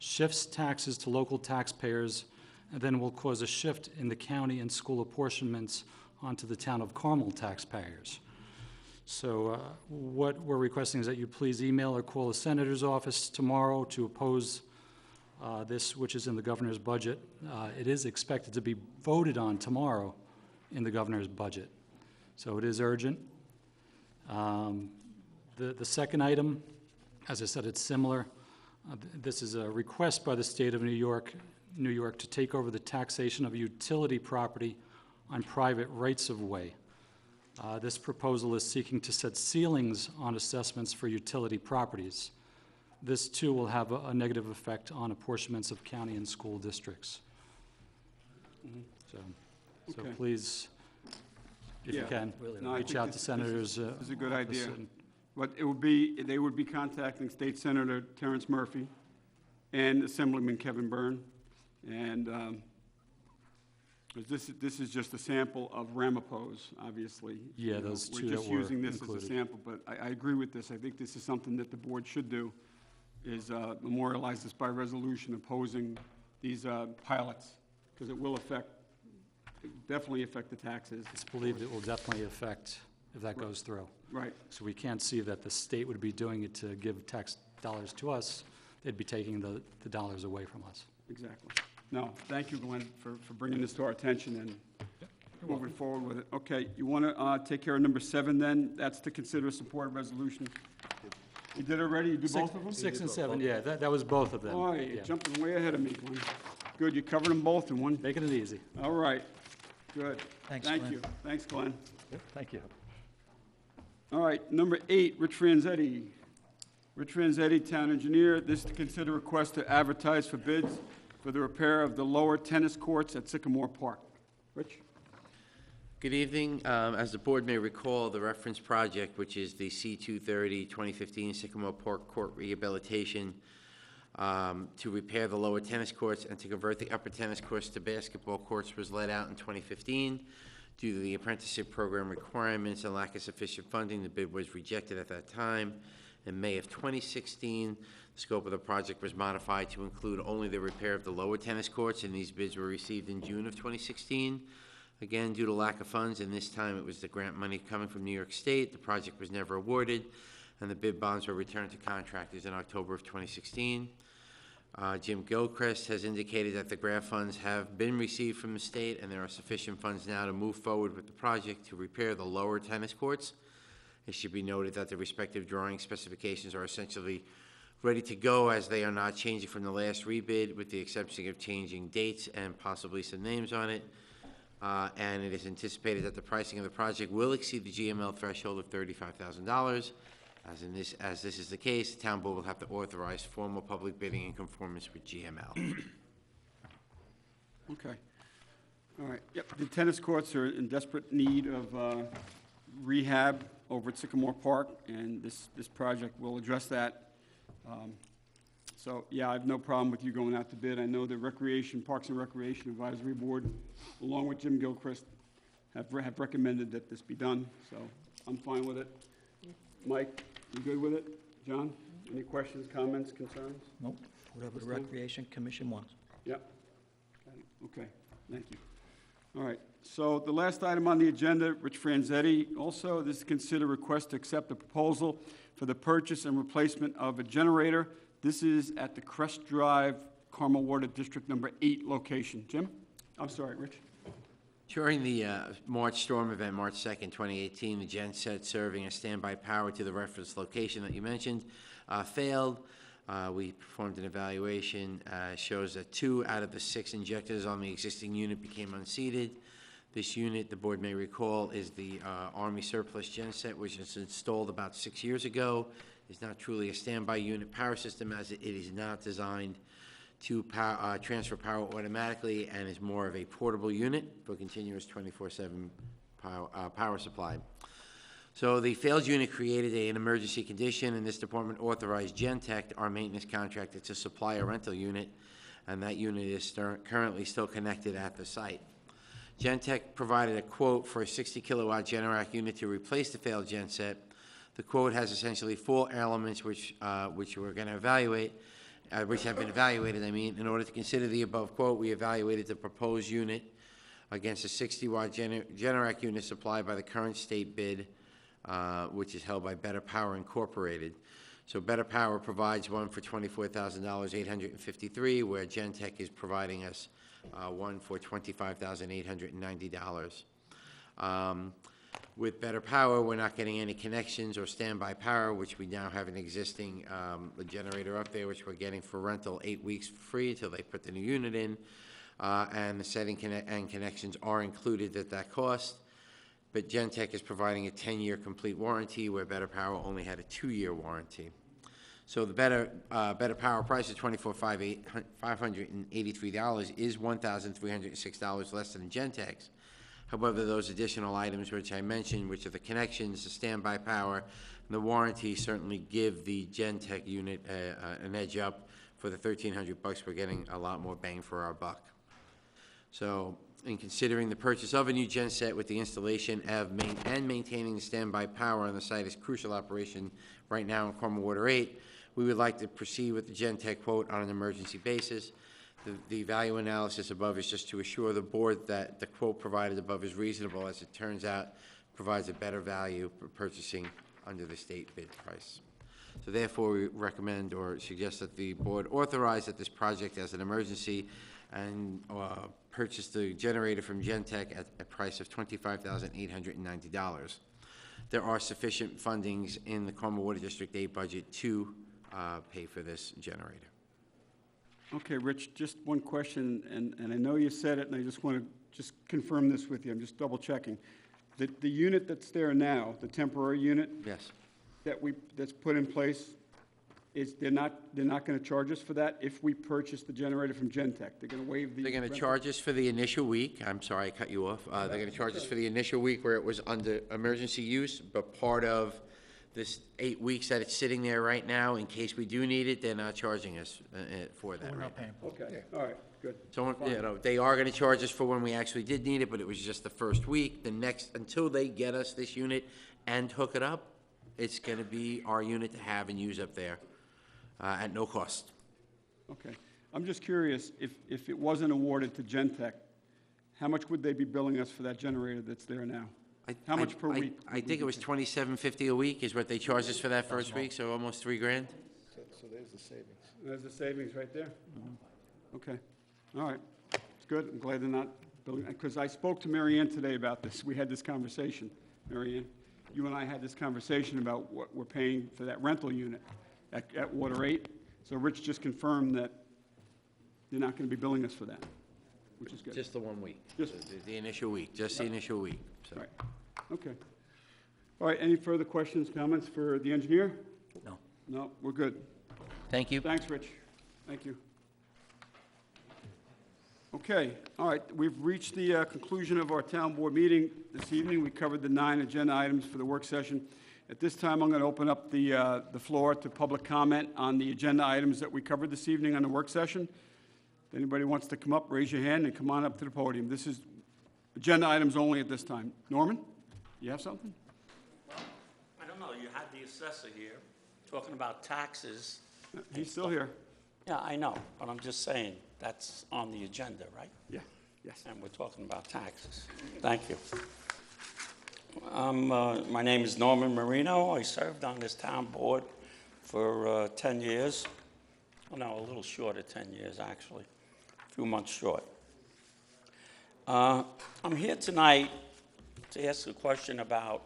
shifts taxes to local taxpayers, and then will cause a shift in the county and school apportionments onto the town of Carmel taxpayers. So what we're requesting is that you please email or call the senator's office tomorrow to oppose this, which is in the governor's budget. It is expected to be voted on tomorrow in the governor's budget. So it is urgent. The second item, as I said, it's similar. This is a request by the state of New York to take over the taxation of utility property on private rights-of-way. This proposal is seeking to set ceilings on assessments for utility properties. This, too, will have a negative effect on apportionments of county and school districts. So Okay. please, if you Yeah. can, No, I reach think out to this Senators. is a good Office idea. and- But they would be contacting State Senator Terrence Murphy and Assemblyman Kevin Byrne. And 'cause this is just a sample of Ramapos, obviously. Yeah, You know, those two We're that just were using this as included. a sample, but I agree with this. I think this is something that the board should do, is memorialize this by resolution opposing these pilots, because it will definitely affect the taxes. It's believed it will definitely affect if that goes through. Right, So we can't see that the state would be doing it to give tax dollars to us. They'd be taking the dollars away from us. exactly. No, thank you, Glenn, for bringing this to our attention and moving forward with it. Okay, you want to take care of number 7 then? That's to consider a support resolution. You did already? You do both of them? 6 and 7, yeah, that was both of them. Oh, you're Yeah. jumping way ahead of me, Glenn. Good, you covered them both in one. Making it easy. All right, good. Thanks, Thank Glenn. you. Thanks, Glenn. Thank you. All right, number 8, Rich Franzetti. Rich Franzetti, Town Engineer. This is to consider request to advertise for bids for the repair of the lower tennis courts at Sycamore Park. Rich? Good evening. As the board may recall, the reference project, which is the C-230 2015 Sycamore Park Court Rehabilitation, to repair the lower tennis courts and to convert the upper tennis courts to basketball courts, was let out in 2015. Due to the apprenticeship program requirements and lack of sufficient funding, the bid was rejected at that time. In May of 2016, the scope of the project was modified to include only the repair of the lower tennis courts, and these bids were received in June of 2016. Again, due to lack of funds, and this time it was the grant money coming from New York State, the project was never awarded, and the bid bonds were returned to contractors in October of 2016. Jim Gilchrist has indicated that the grant funds have been received from the state, and there are sufficient funds now to move forward with the project to repair the lower tennis courts. It should be noted that the respective drawing specifications are essentially ready to go, as they are not changing from the last rebid, with the exception of changing dates and possibly some names on it. And it is anticipated that the pricing of the project will exceed the GML threshold of $35,000. As this is the case, the town board will have to authorize formal public bidding in conformance with GML. Okay. All right, yep, the tennis courts are in desperate need of rehab over at Sycamore Park, and this project will address that. So, yeah, I have no problem with you going out to bid. I know the Parks and Recreation Advisory Board, along with Jim Gilchrist, have recommended that this be done, so I'm fine with it. Mike, you good with it? John, any questions, comments, concerns? Nope, whatever the Recreation Commission wants. Yep. Got it. Okay, thank you. All right, so the last item on the agenda, Rich Franzetti, also, this is consider request to accept a proposal for the purchase and replacement of a generator. This is at the Crest Drive, Carmel Water District Number 8 location. Jim? I'm sorry, Rich. During the March storm event, March 2nd, 2018, the genset serving as standby power to the reference location that you mentioned failed. We performed an evaluation, shows that 2 out of the 6 injectors on the existing unit became unseated. This unit, the board may recall, is the Army surplus genset, which was installed about 6 years ago. It's not truly a standby unit power system, as it is not designed to transfer power automatically, and is more of a portable unit for continuous 24/7 power supply. So the failed unit created an emergency condition, and this department authorized Gentech, our maintenance contractor, to supply a rental unit, and that unit is currently still connected at the site. Gentech provided a quote for a 60 kilowatt Generac unit to replace the failed genset. The quote has essentially 4 elements which we're going to evaluate, which have been evaluated, In order to consider the above quote, we evaluated the proposed unit against a 60-watt Generac unit supplied by the current state bid, which is held by Better Power Incorporated. So Better Power provides one for $24,853, where Gentech is providing us one for $25,890. With Better Power, we're not getting any connections or standby power, which we now have an existing generator up there, which we're getting for rental 8 weeks free until they put the new unit in, and the setting and connections are included at that cost. but Gentech is providing a 10-year complete warranty, where Better Power only had a 2-year warranty. So the Better Power price of $583 is $1,306 less than Gentech's. However, those additional items which I mentioned, which are the connections, the standby power, and the warranty, certainly give the Gentech unit an edge up. For the $1,300, we're getting a lot more bang for our buck. So, in considering the purchase of a new genset with the installation and maintaining the standby power on the site is crucial operation right now in Cornwall Water 8, we would like to proceed with the Gentech quote on an emergency basis. The value analysis above is just to assure the board that the quote provided above is reasonable, as it turns out provides a better value for purchasing under the state bid price. So therefore, we recommend or suggest that the board authorize that this project as an emergency and purchase the generator from Gentech at a price of $25,890. There are sufficient fundings in the Cornwall Water District 8 budget to pay for this generator. Okay, Rich, just one question, and I know you said it, and I just want to just confirm this with you. I'm just double checking. The unit that's there now, the temporary unit Yes. that's put in place, they're not going to charge us for that if we purchase the generator from Gentech? They're going to waive the... They're going to rental? charge us for the initial week. I'm sorry, I cut you off. They're going to charge us for the initial week where it was under emergency use, but part of this 8 weeks that it's sitting there right now, in case we do need it, they're not charging us for that. We're right not paying. Okay, all right, good. So, they are gonna charge us for when we actually did need it, but it was just the first week. The next, until they get us this unit and hook it up, it's gonna be our unit to have and use up there, at no cost. Okay. I'm just curious, if it wasn't awarded to Gentech, how much would they be billing us for that generator that's there now? How much per week? I think it was $27.50 a week is what they charged us for that first week, so almost $3,000. So there's the savings. There's the savings right there? Okay, all right, it's good, I'm glad they're not building, because I spoke to Mary Ann today about this, we had this conversation, Mary Ann. You and I had this conversation about what we're paying for that rental unit at Water 8, so Rich just confirmed that they're not going to be billing us for that, which is good. Just the 1 week, Just- the initial week, just the initial week, so. Right, okay. All right, any further questions, comments for the engineer? No. No, we're good. Thank you. Thanks, Rich. Thank you. Okay, all right, we've reached the conclusion of our town board meeting this evening. We covered the 9 agenda items for the work session. At this time, I'm going to open up the floor to public comment on the agenda items that we covered this evening on the work session. If anybody wants to come up, raise your hand and come on up to the podium. This is agenda items only at this time. Norman, you have something? I don't know, you had the assessor here talking about taxes. He's still here. Yeah, I know, but I'm just saying, that's on the agenda, right? Yeah, yes. And we're talking about taxes. Thank you. My name is Norman Marino. I served on this town board for 10 years. Well, no, a little short of 10 years, actually. A few months short. I'm here tonight to ask a question about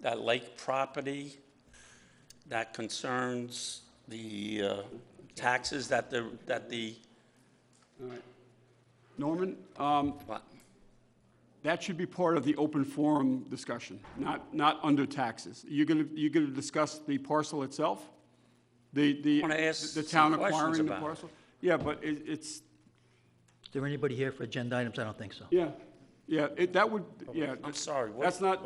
that lake property that concerns the taxes that the All right. Norman, what? that should be part of the open forum discussion, not under taxes. You're going to discuss the parcel itself? The wanna ask the some town questions acquiring the about it. parcel? Yeah, but it's, Is there anybody here for agenda items? I don't think so. yeah, that would, yeah. I'm sorry, what? That's not,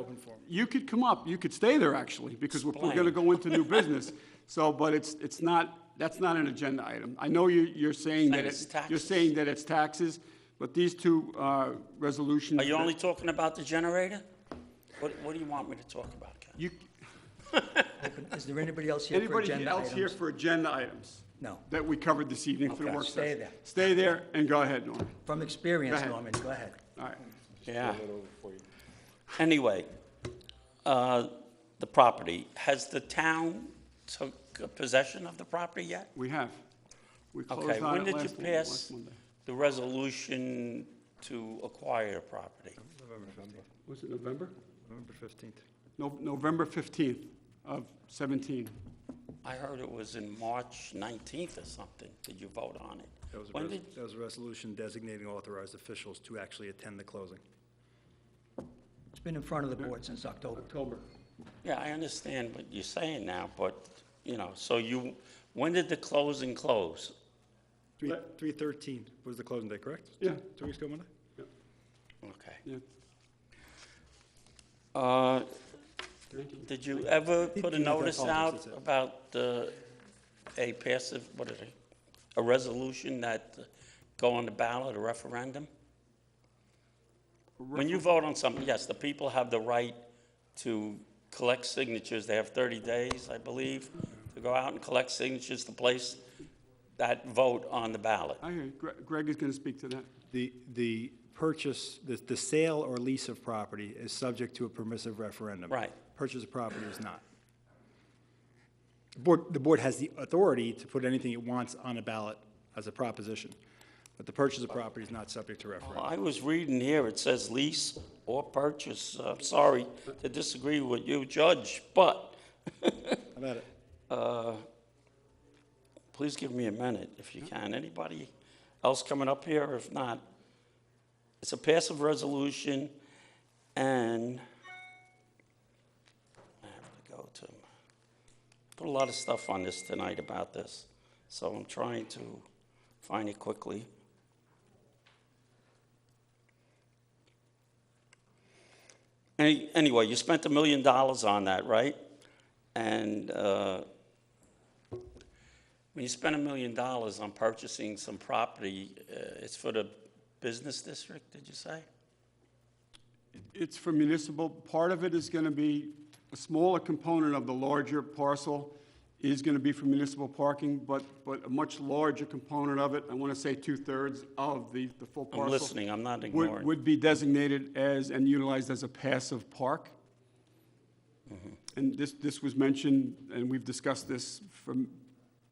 you could come up, you could stay there, actually, because we're Explain. going to go into new business. So, but it's not, that's not an agenda item. I know you're saying that Saying it's you're taxes. saying that it's taxes, but these two resolutions. Are you that- only talking about the generator? What do you want me to talk about, Ken? You, Is there anybody else here for anybody agenda else here items? for agenda items? No. That we covered this evening for the Okay. work Stay session? there. Stay there and go ahead, Norman. From experience, Go ahead. Norman, go ahead. All right. Yeah. Anyway, the property, has the town took possession of the property yet? We have. We Okay, closed on when it did you last pass Monday. the resolution to acquire the property? Was it November? November 15th. November 15th of 17. I heard it was in March 19th or something. Did you vote on it? When did, That was a resolution designating authorized officials to actually attend the closing. It's been in front of the board since October. Yeah, I understand what you're saying now, but, so when did the closing close? 3/13 was the closing day, correct? Yeah. 2 weeks ago Monday? Okay. Yeah. Did you ever put a you have that notice policy, out that's it. about a passive, what is it? A resolution that go on the ballot, a referendum? When you vote on something, yes, the people have the right to collect signatures. They have 30 days, I believe, to go out and collect signatures to place that vote on the ballot. I hear you. Greg is going to speak to that. The purchase, the sale or lease of property is subject to a permissive referendum. Right. Purchase of property is not. The board has the authority to put anything it wants on a ballot as a proposition, but the purchase of property is not subject to referendum. I was reading here, it says lease or purchase. I'm sorry to disagree with you, Judge, but How about it? please give me a minute if you can. Anybody else coming up here? If not, it's a passive resolution, and I have to go to, put a lot of stuff on this tonight about this, so I'm trying to find it quickly. Anyway, you spent $1 million on that, right? And when you spend $1 million on purchasing some property, it's for the business district, did you say? It's for municipal. Part of it is going to be, a smaller component of the larger parcel is going to be for municipal parking, but a much larger component of it, I want to say 2/3 of the full parcel. I'm listening, I'm not ignoring. Would be designated as and utilized as a passive park. And this was mentioned, and we've discussed this for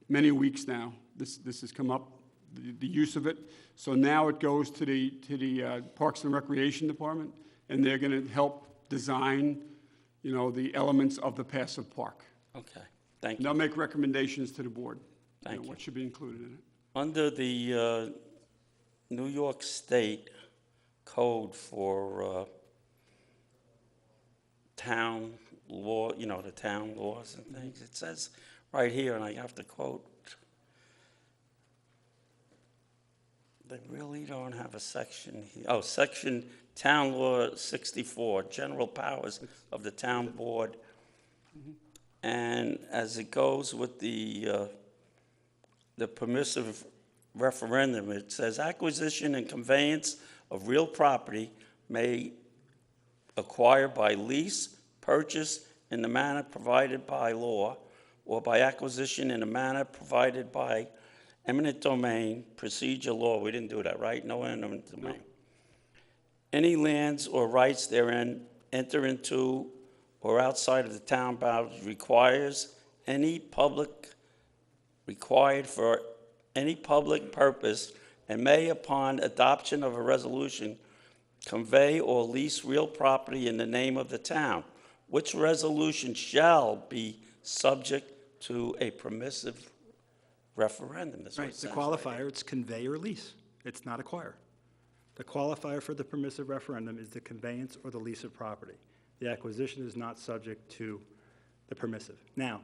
many weeks now. This has come up, the use of it. So now it goes to the Parks and Recreation Department, and they're going to help design, the elements of the passive park. Okay, thank And you. they'll make recommendations to the board. Thank you. What should be included in it. Under the New York State Code for town law, the town laws and things, it says right here, and I have to quote, they really don't have a section here. Oh, section Town Law 64, General Powers of the Town Board. And as it goes with the permissive referendum, it says acquisition and conveyance of real property may acquire by lease, purchase in the manner provided by law, or by acquisition in a manner provided by eminent domain, procedure law. We didn't do that, right? No eminent domain. Any lands or rights therein enter into or outside of the town boundaries required for any public purpose, and may, upon adoption of a resolution, convey or lease real property in the name of the town, which resolution shall be subject to a permissive referendum. That's what Right, it the says qualifier, it's convey or lease. It's not acquire. The qualifier for the permissive referendum is the conveyance or the lease of property. The acquisition is not subject to the permissive. Now,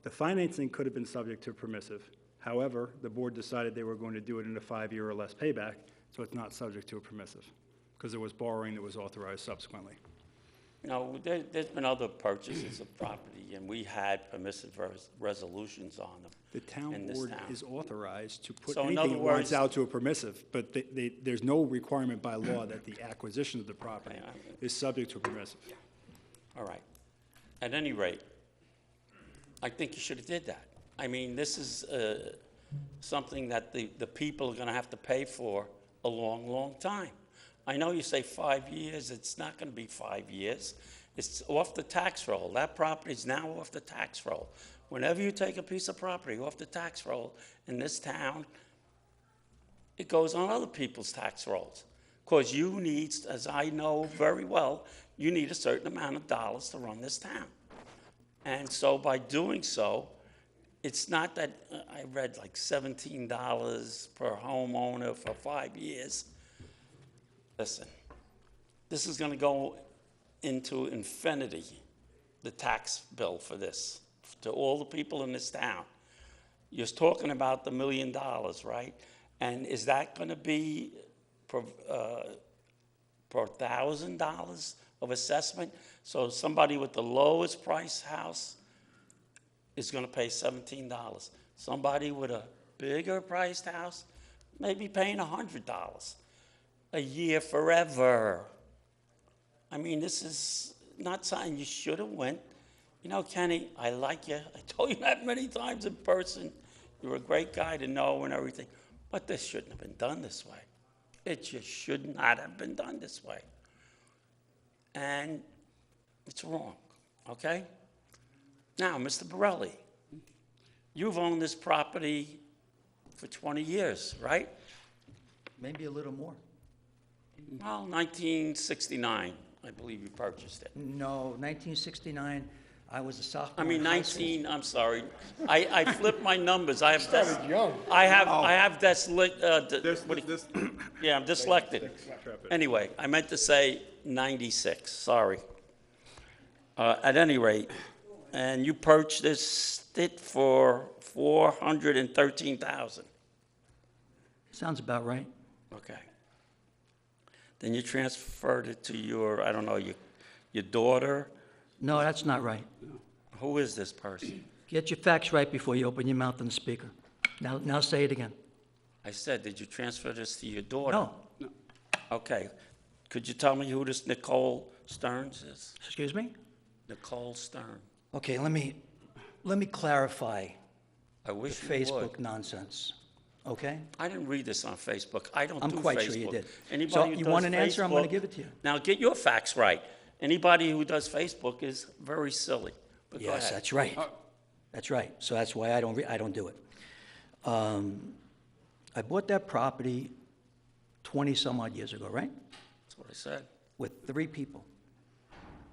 the financing could have been subject to permissive. However, the board decided they were going to do it in a 5-year or less payback, so it's not subject to a permissive, because there was borrowing that was authorized subsequently. No, there's been other purchases of property, and we had permissive resolutions on them. The town in this board town. is authorized to put So in anything other it wants words- out to a permissive, but there's no requirement by law that the acquisition of the property is subject to a permissive. All right. At any rate, I think you should have did that. I mean, this is something that the people are going to have to pay for a long, long time. I know you say 5 years. It's not going to be 5 years. It's off the tax roll. That property is now off the tax roll. Whenever you take a piece of property off the tax roll in this town, it goes on other people's tax rolls. Because you need, as I know very well, you need a certain amount of dollars to run this town. And so by doing so, it's not that, I read like $17 per homeowner for 5 years. Listen, this is going to go into infinity, the tax bill for this, to all the people in this town. You're talking about the $1 million, right? And is that going to be per $1,000 of assessment? So somebody with the lowest price house is going to pay $17. Somebody with a bigger priced house may be paying $100 a year forever. I mean, this is not something you should have went. You know, Kenny, I like you. I told you that many times in person. You're a great guy to know and everything. But this shouldn't have been done this way. It just should not have been done this way. And it's wrong, okay? Now, Mr. Borelli, you've owned this property for 20 years, right? Maybe a little more. Well, 1969, I believe you purchased it. No, 1969, I was a sophomore. I mean, in high school. 19, I'm sorry. I flipped my numbers. I have Started young. I have This- yeah, I'm dyslexic. Anyway, I meant to say 96, sorry. At any rate, and you purchased it for $413,000. Sounds about right. Okay. Then you transferred it to your, I don't know, your daughter? No, that's not right. Who is this person? Get your facts right before you open your mouth on the speaker. Now say it again. I said, did you transfer this to your daughter? No. Okay. Could you tell me who this Nicole Stearns is? Excuse me? Nicole Stern. Okay, let me clarify I the wish you Facebook would. nonsense, okay? I didn't read this on Facebook. I don't I'm do Facebook. quite sure you did. Anybody So who you does want an answer? I'm going to Facebook- give it to you. Now, get your facts right. Anybody who does Facebook is very silly. But go Yes, ahead. that's right. That's right. So that's why I don't do it. I bought that property 20-some odd years ago, right? That's what I said. With 3 people.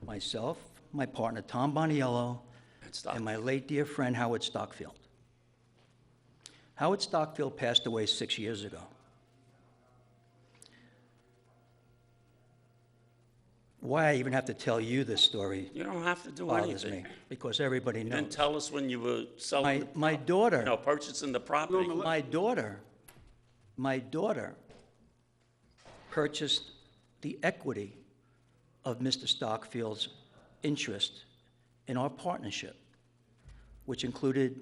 Myself, my partner, Tom Boniello, And stop. and my late dear friend, Howard Stockfield. Howard Stockfield passed away 6 years ago. Why I even have to tell you this story You don't have to do bothers me, anything. because everybody You didn't knows. tell us when you were selling, My daughter, purchasing the property. my daughter purchased the equity of Mr. Stockfield's interest in our partnership, which included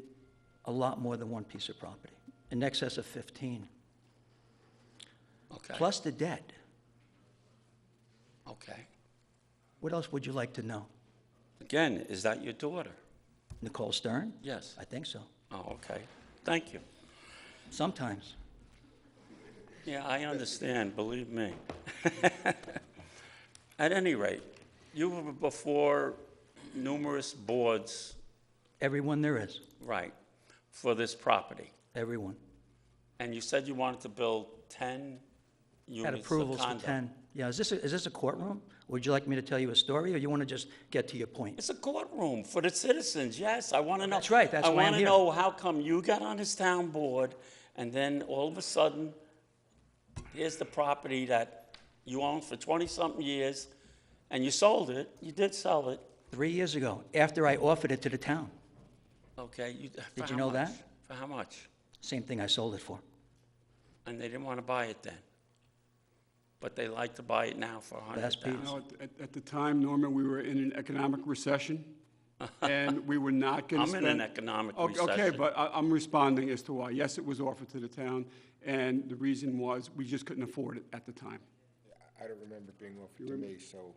a lot more than one piece of property, in excess of 15, Okay. plus the debt. Okay. What else would you like to know? Again, is that your daughter? Nicole Stern? Yes. I think so. Oh, okay. Thank you. Sometimes. Yeah, I understand, believe me. At any rate, you were before numerous boards, Everyone there is, right, for this property. everyone. And you said you wanted to build 10 Had units of approvals for condo. 10. Yeah, is this a courtroom? Would you like me to tell you a story, or you want to just get to your point? It's a courtroom for the citizens, yes. I want to know. That's right, that's why I'm I want to here. know how come you got on this town board, and then all of a sudden, here's the property that you owned for 20-something years, and you sold it. You did sell it. 3 years ago, after I offered it to the town. Okay. For Did you how know much? that? For how much? Same thing I sold it for. And they didn't want to buy it then. But they like to buy it now for Last piece. $100,000. No, at the time, Norman, we were in an economic recession, and we were not going to I'm spend... in an economic Okay, recession. but I'm responding as to why. Yes, it was offered to the town, and the reason was we just couldn't afford it at the time. I don't remember it being offered to me, so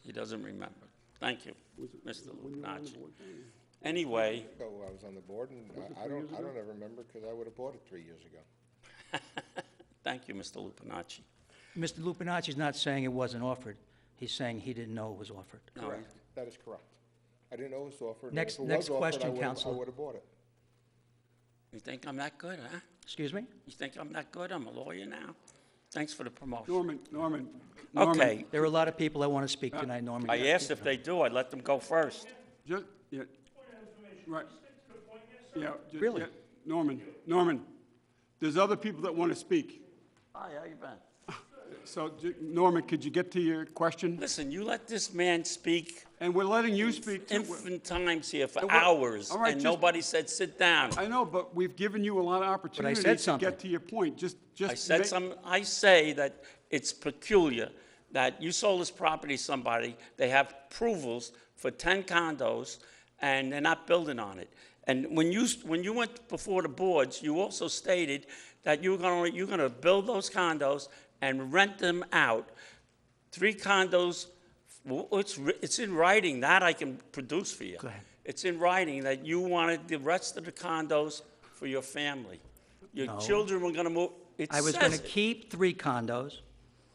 He doesn't remember. Thank you, Mr. Lupinacci. Anyway, I was on the board, and I don't ever remember, because I would have bought it 3 years ago. thank you, Mr. Lupinacci. Mr. Lupinacci's not saying it wasn't offered. He's saying he didn't know it was offered. No, Correct. That is correct. I didn't know it was offered. and Next- if it was next offered, question, I Counselor. would have bought it. You think I'm that good, huh? Excuse me? You think I'm that good? I'm a lawyer now. Thanks for the promotion. Norman. Okay, There are a lot of people that want to speak tonight, Norman. I asked if they do, I'd let them go first. Just, yeah. Right. Yeah. Really? yeah. Norman, there's other people that want to speak. Hi, how you been? Norman, could you get to your question? Listen, you let this man speak And we're letting you speak too. infinite times here for And we're- hours, all right, and just- nobody said, sit down. I know, but we've given you a lot of opportunity said to something. get to your point. Just I said make- I say that it's peculiar that you sold this property to somebody, they have approvals for 10 condos, and they're not building on it. And when you went before the boards, you also stated that you're gonna build those condos and rent them out. 3 condos, well, it's in writing, that I can produce for you. Go ahead. It's in writing that you wanted the rest of the condos for your family. Your No. children were gonna move, it I was says going to it, keep 3 condos.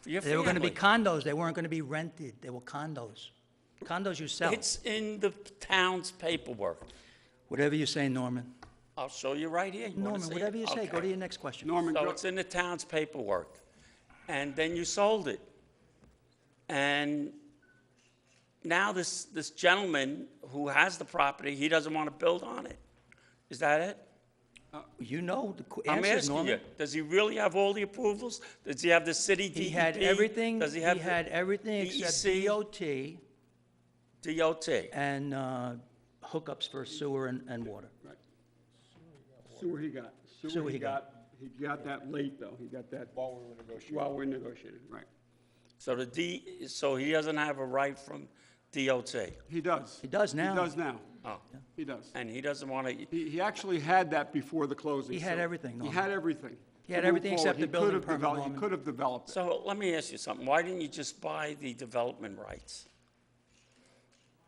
for your They were going to be family. condos, they weren't going to be rented, they were condos. Condos you sell. It's in the town's paperwork. Whatever you say, Norman. I'll show you right here. You wanna Norman, see whatever it? you say, go Okay. to your next question. Norman, So go- it's in the town's paperwork. And then you sold it. And now this gentleman who has the property, he doesn't want to build on it. Is that it? You know the I'm answers, asking Norman. you, does he really have all the approvals? Does he have the city DEP? He had everything, Does he have had everything except DEC? DOT DOT. and hookups for sewer and water. Sewer he got. Sewer he got. He got that late, though. He got that. While we were negotiating. Right. So he doesn't have a right from DOT? He does. He does now. He does now. Oh. He does. And he doesn't want to, He actually had that before the closing. He had so everything, He Norman. had everything. He had to move everything except forward. the He building could have permit, developed- Norman. He could have developed it. so let me ask you something. Why didn't you just buy the development rights?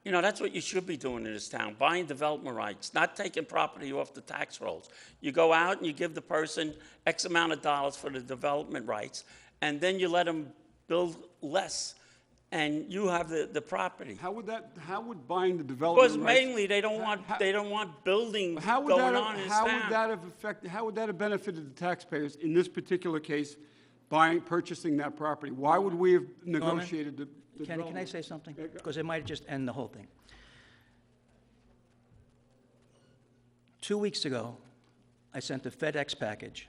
You know, that's what you should be doing in this town, buying development rights, not taking property off the tax rolls. You go out and you give the person X amount of dollars for the development rights, and then you let them build less, and you have the property. How would buying the development Because rights? mainly, they don't want buildings How would going that on in this how would town. that have affected, how would that have benefited the taxpayers in this particular case, purchasing that property? Why would we have negotiated the Kenny, development? can I say something? Yeah, go. Because it might just end the whole thing. 2 weeks ago, I sent a FedEx package,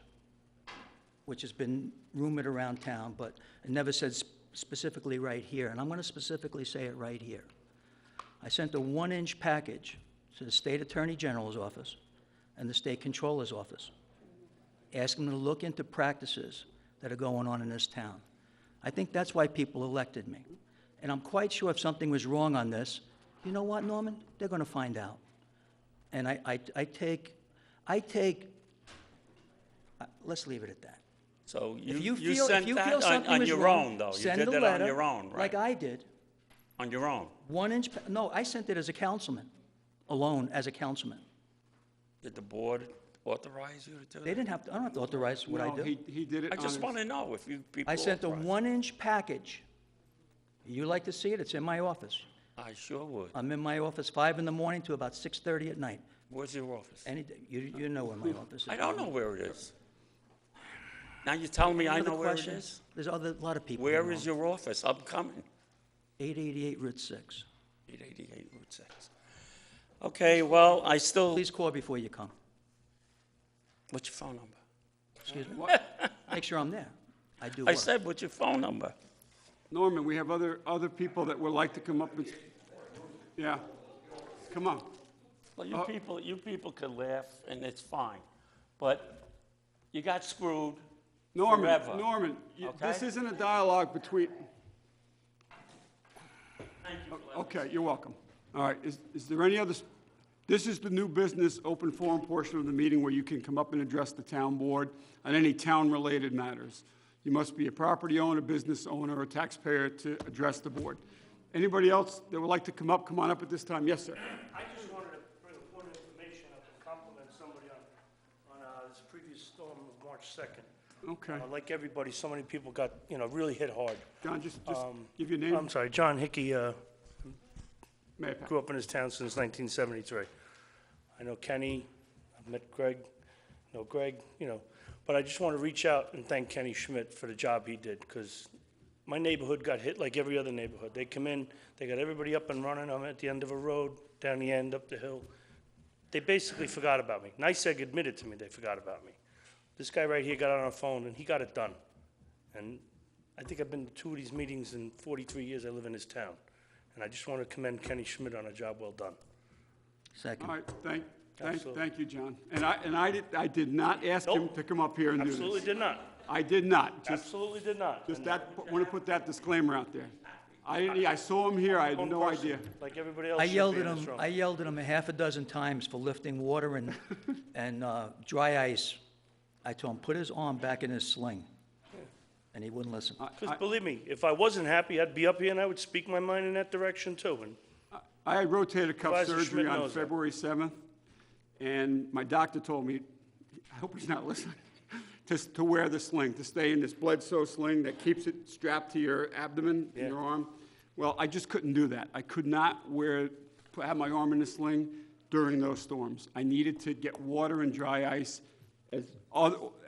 which has been rumored around town, but it never said specifically right here, and I'm going to specifically say it right here. I sent a 1-inch package to the State Attorney General's office and the State Controller's office, asking them to look into practices that are going on in this town. I think that's why people elected me. And I'm quite sure if something was wrong on this, you know what, Norman? They're going to find out. And let's leave it at that. So If you feel sent that something on was your wrong, own, though? You send did a that on letter, your own, right? like I did. On your own? 1-inch, no, I sent it as a councilman, alone as a councilman. Did the board authorize you to do that? They didn't have to, I don't have to authorize what I No, do. he did it I on just his- want to know if you people I sent a authorized. 1-inch package. You like to see it? It's in my office. I sure would. I'm in my office 5 in the morning to about 6:30 at night. Where's your office? Any day. You know where my office is. I don't know where it is. Now you're telling me I Any other know where it questions? is? There's a lot of people. Where who is know. your office? I'm coming. 888 Route 6. 888 Route 6. Okay, well, I still, Please call before you come. what's your phone number? Excuse me? Make sure I'm there. I do I work. said, what's your phone number? Norman, we have other people that would like to come up and, yeah, come on. Well, you people could laugh, and it's fine, but you got screwed Norman, forever. Norman, this Okay? isn't a dialogue between, okay, you're welcome. All right, is there any other, this is the new business open forum portion of the meeting where you can come up and address the town board on any town-related matters. You must be a property owner, business owner, or taxpayer to address the board. Anybody else that would like to come on up at this time? Yes, sir. I just wanted to bring a point of information up and compliment somebody on this previous storm of March 2nd. Okay. Like everybody, so many people got, really hit hard. John, just give your name. I'm sorry, John Hickey, Mayor Pat. grew up in this town since 1973. I know Kenny, I've met Greg, know Greg, but I just want to reach out and thank Kenny Schmidt for the job he did, because my neighborhood got hit like every other neighborhood. They come in, they got everybody up and running. I'm at the end of a road, down the end, up the hill. They basically forgot about me. NYSEG admitted to me they forgot about me. This guy right here got on a phone, and he got it done. And I think I've been to 2 of these meetings in 43 years I live in this town. And I just want to commend Kenny Schmidt on a job well done. Second. All right, Absolutely. thank you, John. And I did not ask him Nope. to come up here and do this. Absolutely did not. I did not. Absolutely did not. Just that, want to put that disclaimer out there. I saw him here, I had Own no person, idea. Like everybody else I should yelled be at in this him, room. I yelled at him a half a dozen times for lifting water and dry ice. I told him, put his arm back in his sling, and he wouldn't listen. Because believe me, if I wasn't happy, I'd be up here and I would speak my mind in that direction too. And I had rotator cuff Supervisor surgery Schmidt on knows that. February 7th, and my doctor told me, I hope he's not listening, to wear the sling, to stay in this Bledsoe sling that keeps it strapped to your abdomen, in Yeah. your arm. Well, I just couldn't do that. I could not have my arm in the sling during those storms. I needed to get water and dry ice, as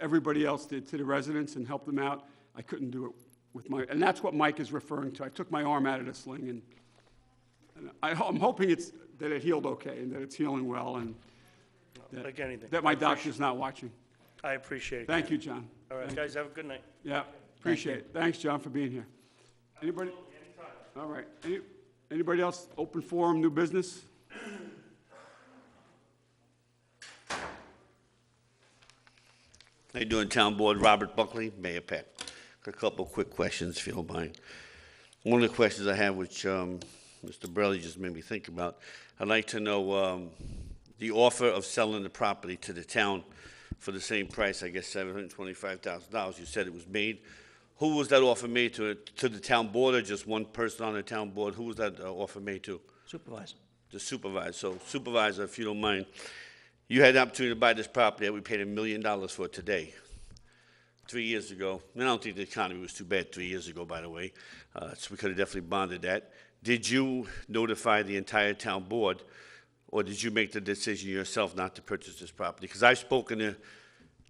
everybody else did, to the residents and help them out. I couldn't do it with and that's what Mike is referring to. I took my arm out of the sling, and I'm hoping that it healed okay, and that it's healing well, and like anything. that my doctor's not watching. I appreciate it. Thank you, John. All right, guys, have a good night. Yeah, appreciate it. Thanks, John, for being here. Anybody? All right. Anybody else? Open forum, new business? How you doing, Town Board? Robert Buckley, Mayor Peck. Got a couple of quick questions, if you don't mind. One of the questions I have, which Mr. Borelli just made me think about, I'd like to know the offer of selling the property to the town for the same price, I guess $725,000. You said it was made. Who was that offer made to? To the town board, or just one person on the town board? Who was that offer made to? Supervisor. The supervisor. So supervisor, if you don't mind, you had the opportunity to buy this property that we paid $1 million for today. 3 years ago, and I don't think the economy was too bad 3 years ago, by the way, so we could have definitely bonded that. Did you notify the entire town board, or did you make the decision yourself not to purchase this property? Because I've spoken to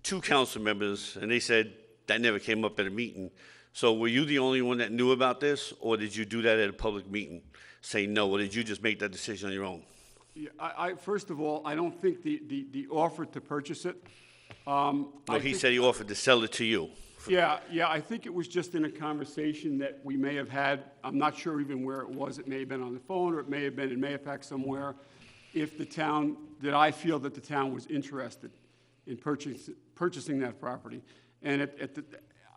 2 council members, and they said that never came up at a meeting. So were you the only one that knew about this, or did you do that at a public meeting, say no, or did you just make that decision on your own? Yeah, first of all, I don't think the offer to purchase it. No, he said he offered to sell it to you. Yeah, I think it was just in a conversation that we may have had. I'm not sure even where it was. It may have been on the phone, or it may have been in Mayapack somewhere. If the town, that I feel that the town was interested in purchasing that property. And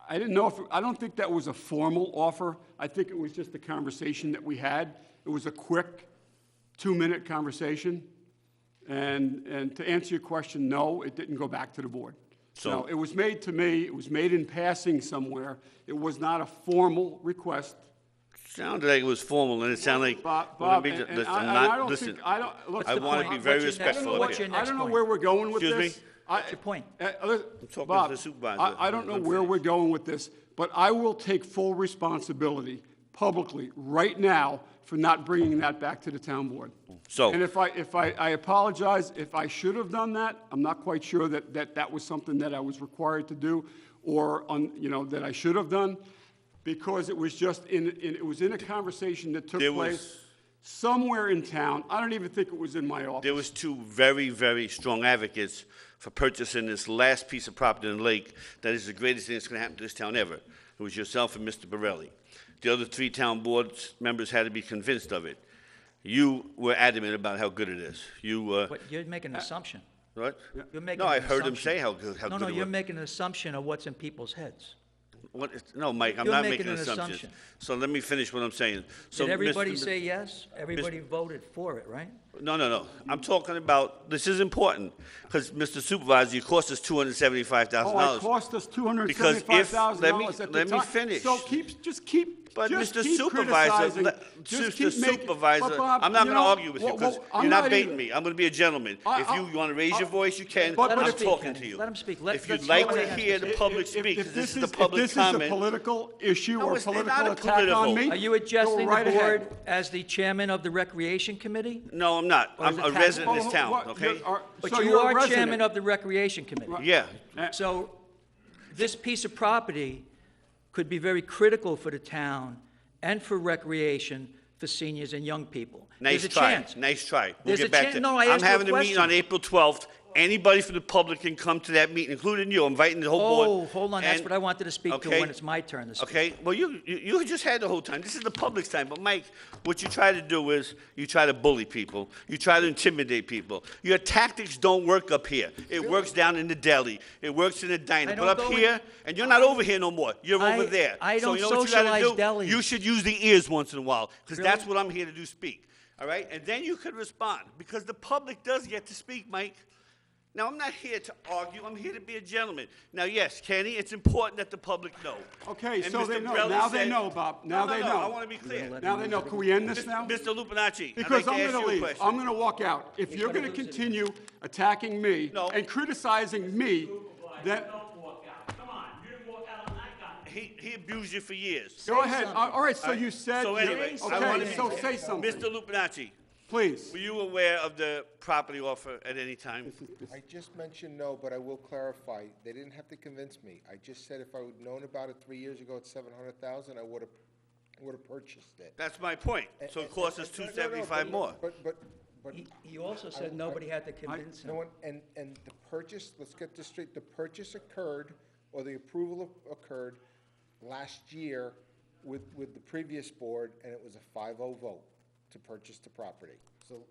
I didn't know I don't think that was a formal offer. I think it was just a conversation that we had. It was a quick 2-minute conversation. And to answer your question, no, it didn't go back to the board. So- No, it was made to me, it was made in passing somewhere. It was not a formal request. Sounded like it was formal, and it sounded like. Bob, Well, let me and- ju- and listen, I- I'm and I not- don't listen, think- I don't- look, I the want to point- be very what's your next- respectful what's of your you. next I don't know point? where we're going with Excuse this. me? What's your point? Listen, talking Bob, to the supervisor. I don't know Let him where finish. we're going with this, but I will take full responsibility publicly right now for not bringing that back to the town board. So- And if I apologize, if I should have done that, I'm not quite sure that was something that I was required to do, or that I should have done, because it was just it was in a conversation that took There place was- somewhere in town. I don't even think it was in my office. There was 2 very, very strong advocates for purchasing this last piece of property in the lake that is the greatest thing that's going to happen to this town ever. It was yourself and Mr. Borelli. The other 3 town board members had to be convinced of it. You were adamant about how good it is. But you're making an assumption. What? You're making No, I an heard him assumption. say how good No, it you're was. making an assumption of what's in people's heads. No, Mike, I'm You're not making making an assumptions. assumption. So let me finish what I'm saying. So Did everybody Mr. say yes? Everybody voted for it, right? No. I'm talking about, this is important, because, Mr. Supervisor, you cost us $275,000. Oh, it cost us $275,000 at the let me time. finish. So just keep But just Mr. keep Supervisor, criticizing. Just keep making- Supervisor, But Bob, I'm not you going to know, argue with you, well, because I'm you're not not baiting either. me. I'm going to be a gentleman. If you want to raise your voice, you can. But- I'm but- talking to Kenny. you. Let him speak. If Let's you'd like hear what to he has hear to the say. public speak, If because this is the public If this is a comment. political issue No, or it's not political a attack political. on me, Are you adjusting go right the ahead. board as the chairman of the Recreation Committee? No, I'm not. Or is I'm it a tax- resident of Oh, this town, what- okay? But so you you're a are resident. chairman of the Recreation Committee. Yeah. So this piece of property could be very critical for the town and for recreation for seniors and young people. Nice There's a try. chance. Nice try. We'll There's get a back chan- to. no, I I'm asked you a having a meeting on question. April 12th Anybody from the public can come to that meeting, including you, I'm inviting the whole board. Oh, hold on, that's And- what I wanted to speak to okay. when it's my turn to speak. Okay, well, you just had the whole time. This is the public's time. But Mike, what you try to do is you try to bully people. You try to intimidate people. Your tactics don't work up here. It works down in the deli. It works in the diner. I But don't up go in- here, and you're not over here no more. You're over there. I So don't you know what you gotta socialize do? delis. You should use the ears once in a while, because Really? that's what I'm here to do, speak. All right? And then you could respond, because the public does get to speak, Mike. Now, I'm not here to argue. I'm here to be a gentleman. Now, yes, Kenny, it's important that the public know. Okay, And so Mr. they know. Borelli Now they said- know, Bob. Now No, they no, know. I want to be clear. Now they know. Can we end this now? Mr. Lupinacci, I'd Because like to I'm ask going to you a leave. question. I'm going to walk out. If you're going to continue attacking me No. and criticizing me, then He abused you for years. go ahead. All right, so you said. So anyway, I Okay, wanna be- so say something. Mr. Lupinacci, Please. were you aware of the property offer at any time? I just mentioned no, but I will clarify. They didn't have to convince me. I just said if I would known about it 3 years ago at 700,000, I would have purchased it. That's my point. So it costs us No, no, no, $275 more. But He also said nobody had to convince him. no one, and the purchase, let's get this straight, the purchase occurred, or the approval occurred last year with the previous board, and it was a 5-0 vote to purchase the property. So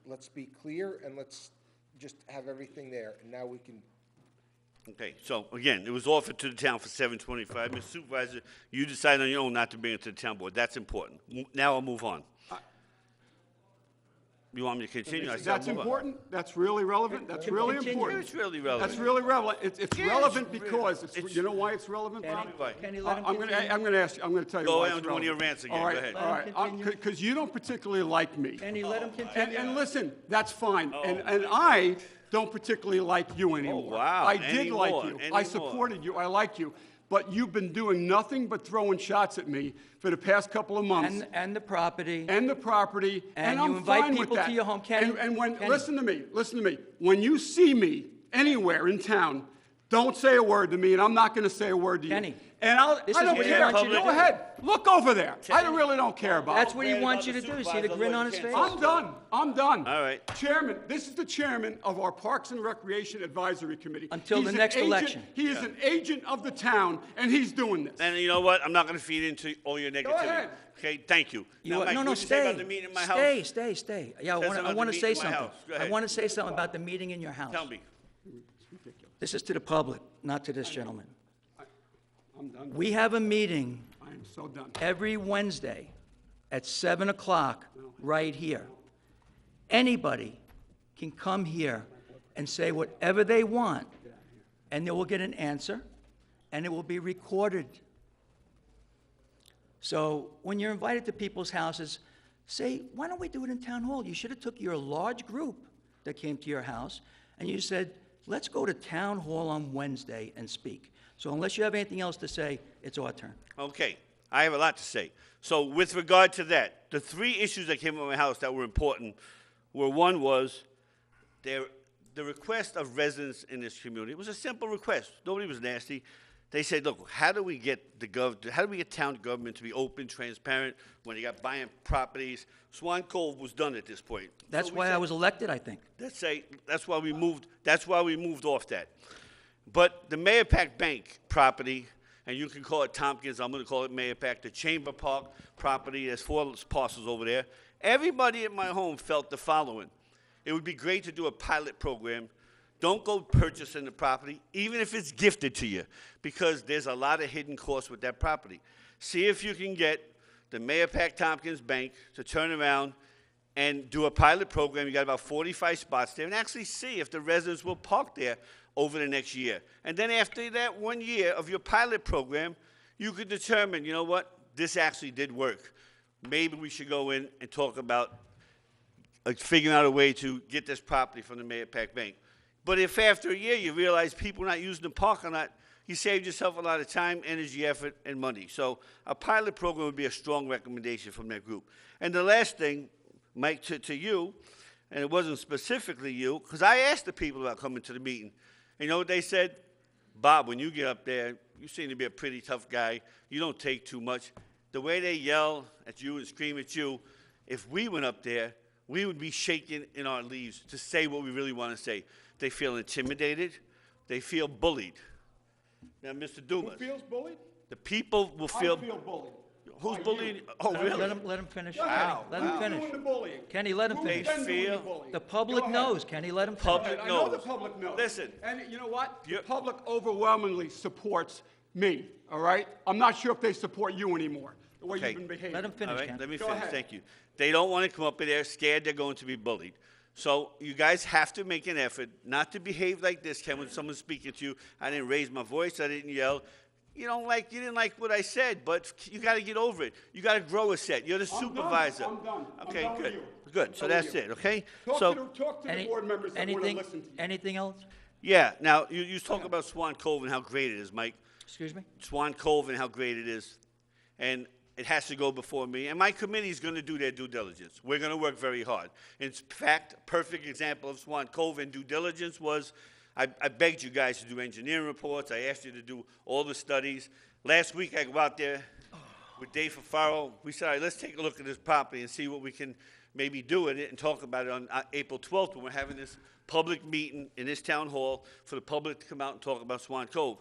let's be clear, and let's just have everything there, and now we can, Okay, so again, it was offered to the town for $725. Mr. Supervisor, you decided on your own not to bring it to the town board. That's important. Now I'll move on. You want me to continue? I said I'll That's move on. important. That's really relevant. That's really important. It's really relevant. That's really relevant. It's Yeah, relevant it's because, it's- you know why it's relevant, Bob? Why? Kenny, let him I'm going continue. to ask you, I'm going to tell you Go why ahead it's on one of your relevant. rants again. All right, Go ahead. all right. Let him continue. Because you don't particularly like me. Kenny, let him continue. And listen, that's fine. And I don't particularly like you anymore. wow. I did like Anymore, you. I anymore. supported you. I like you. But you've been doing nothing but throwing shots at me for the past couple of months. And the property. And the property, And and you I'm invite fine with people that. to your home. Kenny, And when, Kenny. listen to me. When you see me anywhere in town, don't say a word to me, and I'm not going to say a word to you. Kenny, And I this don't is what he care. wants you to Go do. ahead. Look over there. I really don't care about That's it. what he wants you to do. See the grin on his face? I'm done. I'm done. All right. Chairman, this is the chairman of our Parks and Recreation Advisory Committee. Until He's the an next agent- election. He is an agent of the town, and he's doing this. And you know what? I'm not going to feed into all your negativity. ahead. Okay, thank you. You Now, are- Mike, no, what no, did you say about stay. the meeting in my Stay, house? stay, stay. Yeah, Says I about want the to say meeting in my something. house. Go I ahead. want to say something about the meeting in your house. Tell me. This is to the public, not to this gentleman. I'm done. We have a meeting I am so done. every Wednesday at 7 o'clock right here. Anybody can come here and say whatever they want, and they will get an answer, and it will be recorded. So when you're invited to people's houses, say, why don't we do it in town hall? You should have took your large group that came to your house, and you said, let's go to town hall on Wednesday and speak. So unless you have anything else to say, it's our turn. Okay, I have a lot to say. So with regard to that, the three issues that came up in my house that were important were, one was the request of residents in this community. It was a simple request. Nobody was nasty. They said, look, how do we get town government to be open, transparent, when you got buying properties? Swan Cove was done at this point. That's So we why I said, was elected, I think. That's why we moved off that. But the Mayapack Bank property, and you can call it Tompkins, I'm going to call it Mayapack, the Chamber Park property, there's 4 parcels over there. Everybody at my home felt the following. It would be great to do a pilot program. Don't go purchasing the property, even if it's gifted to you, because there's a lot of hidden costs with that property. See if you can get the Mayapack Tompkins Bank to turn around and do a pilot program. You got about 45 spots there, and actually see if the residents will park there over the next year. And then after that 1 year of your pilot program, you could determine, you know what, this actually did work. Maybe we should go in and talk about figuring out a way to get this property from the Mayapack Bank. But if after a year you realize people are not using the parking lot, you saved yourself a lot of time, energy, effort, and money. So a pilot program would be a strong recommendation from that group. And the last thing, Mike, to you, and it wasn't specifically you, because I asked the people about coming to the meeting. And you know what they said? Bob, when you get up there, you seem to be a pretty tough guy. You don't take too much. The way they yell at you and scream at you, if we went up there, we would be shaking in our leaves to say what we really want to say. They feel intimidated. They feel bullied. Now, Mr. Dumas. Who feels bullied? The people will I feel. feel bullied. Who's By bullying? you. Oh, Let really? let him finish. Go ahead. Kenny, let him Who's finish. doing the bullying? Kenny, let him Who's finish. been doing feel- the bullying? The Go public ahead. knows, Kenny, let him finish. Public I know the knows. public knows. Listen. And you know what? The You're- public overwhelmingly supports me, all right? I'm not sure if they support you anymore, the way Okay. you've been behaving. Let him All finish, right, Ken. let me Go finish. ahead. Thank you. They don't want to come up in there scared they're going to be bullied. So you guys have to make an effort not to behave like this, Ken, when someone's speaking to you. I didn't raise my voice. I didn't yell. You didn't like what I said, but you got to get over it. You got to grow a set. You're the I'm done. supervisor. I'm done. I'm Okay, done with good. you. Good. I'm So done with that's you. it, okay? Talk So, to the board members that want to Anything, listen to you. anything else? yeah, now, you talk about Swan Cove and how great it is, Mike. Excuse me? Swan Cove and how great it is. And it has to go before me. And my committee is going to do their due diligence. We're going to work very hard. In fact, a perfect example of Swan Cove and due diligence was I begged you guys to do engineering reports. I asked you to do all the studies. Last week, I go out there with Dave Fafaro. We said, all right, let's take a look at this property and see what we can maybe do with it and talk about it on April 12th when we're having this public meeting in this town hall for the public to come out and talk about Swan Cove.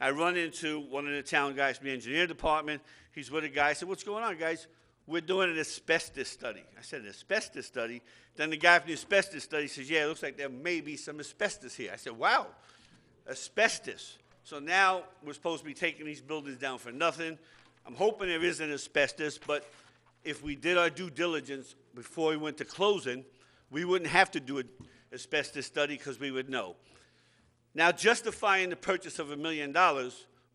I run into one of the town guys from the engineering department. He's with a guy. I said, what's going on, guys? We're doing an asbestos study. I said, an asbestos study? Then the guy from the asbestos study says, yeah, it looks like there may be some asbestos here. I said, wow, asbestos. So now we're supposed to be taking these buildings down for nothing. I'm hoping there isn't asbestos, but if we did our due diligence before we went to closing, we wouldn't have to do an asbestos study because we would know. Now, justifying the purchase of $1 million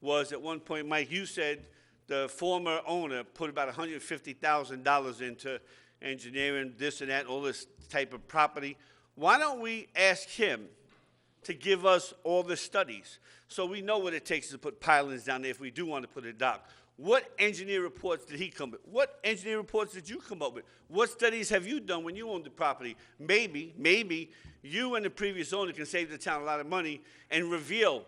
was, at one point, Mike, you said the former owner put about $150,000 into engineering, this and that, all this type of property. Why don't we ask him to give us all the studies so we know what it takes to put pilings down there if we do want to put a dock? What engineer reports did he come with? What engineer reports did you come up with? What studies have you done when you owned the property? Maybe you and the previous owner can save the town a lot of money and reveal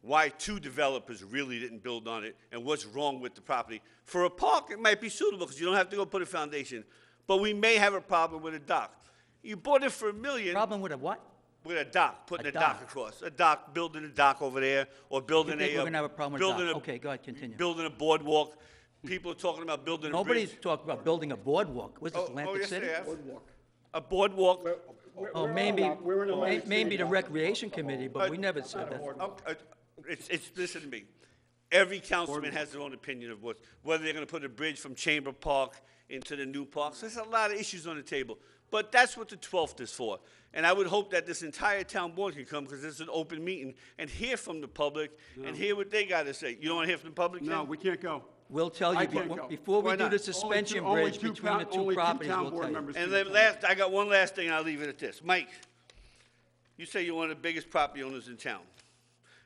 why two developers really didn't build on it and what's wrong with the property. For a park, it might be suitable because you don't have to go put a foundation. But we may have a problem with a dock. You bought it for $1 million. Problem with a what? With a dock, putting A a dock dock. across. A dock, building a dock over there, or building think a... we're gonna have a problem with building dock. a- Okay, go ahead, continue. Building a boardwalk. People are talking about building a bridge. Nobody's talking about building a boardwalk. Was this Oh, Atlantic yes, City? they have. A boardwalk. Oh, maybe the Recreation Committee, but we never said that. Listen to me. Every councilman has their own opinion of whether they're going to put a bridge from Chamber Park into the new park. So there's a lot of issues on the table. But that's what the 12th is for. And I would hope that this entire town board can come, because this is an open meeting, and hear from the public and hear what they got to say. You don't want to hear from the public, Ken? No, we can't go. We'll tell I you, can't but go. before we Why do not? the suspension bridge between the two properties, we'll tell you. And then last, I got one last thing, and I'll leave it at this. Mike, you say you're one of the biggest property owners in town.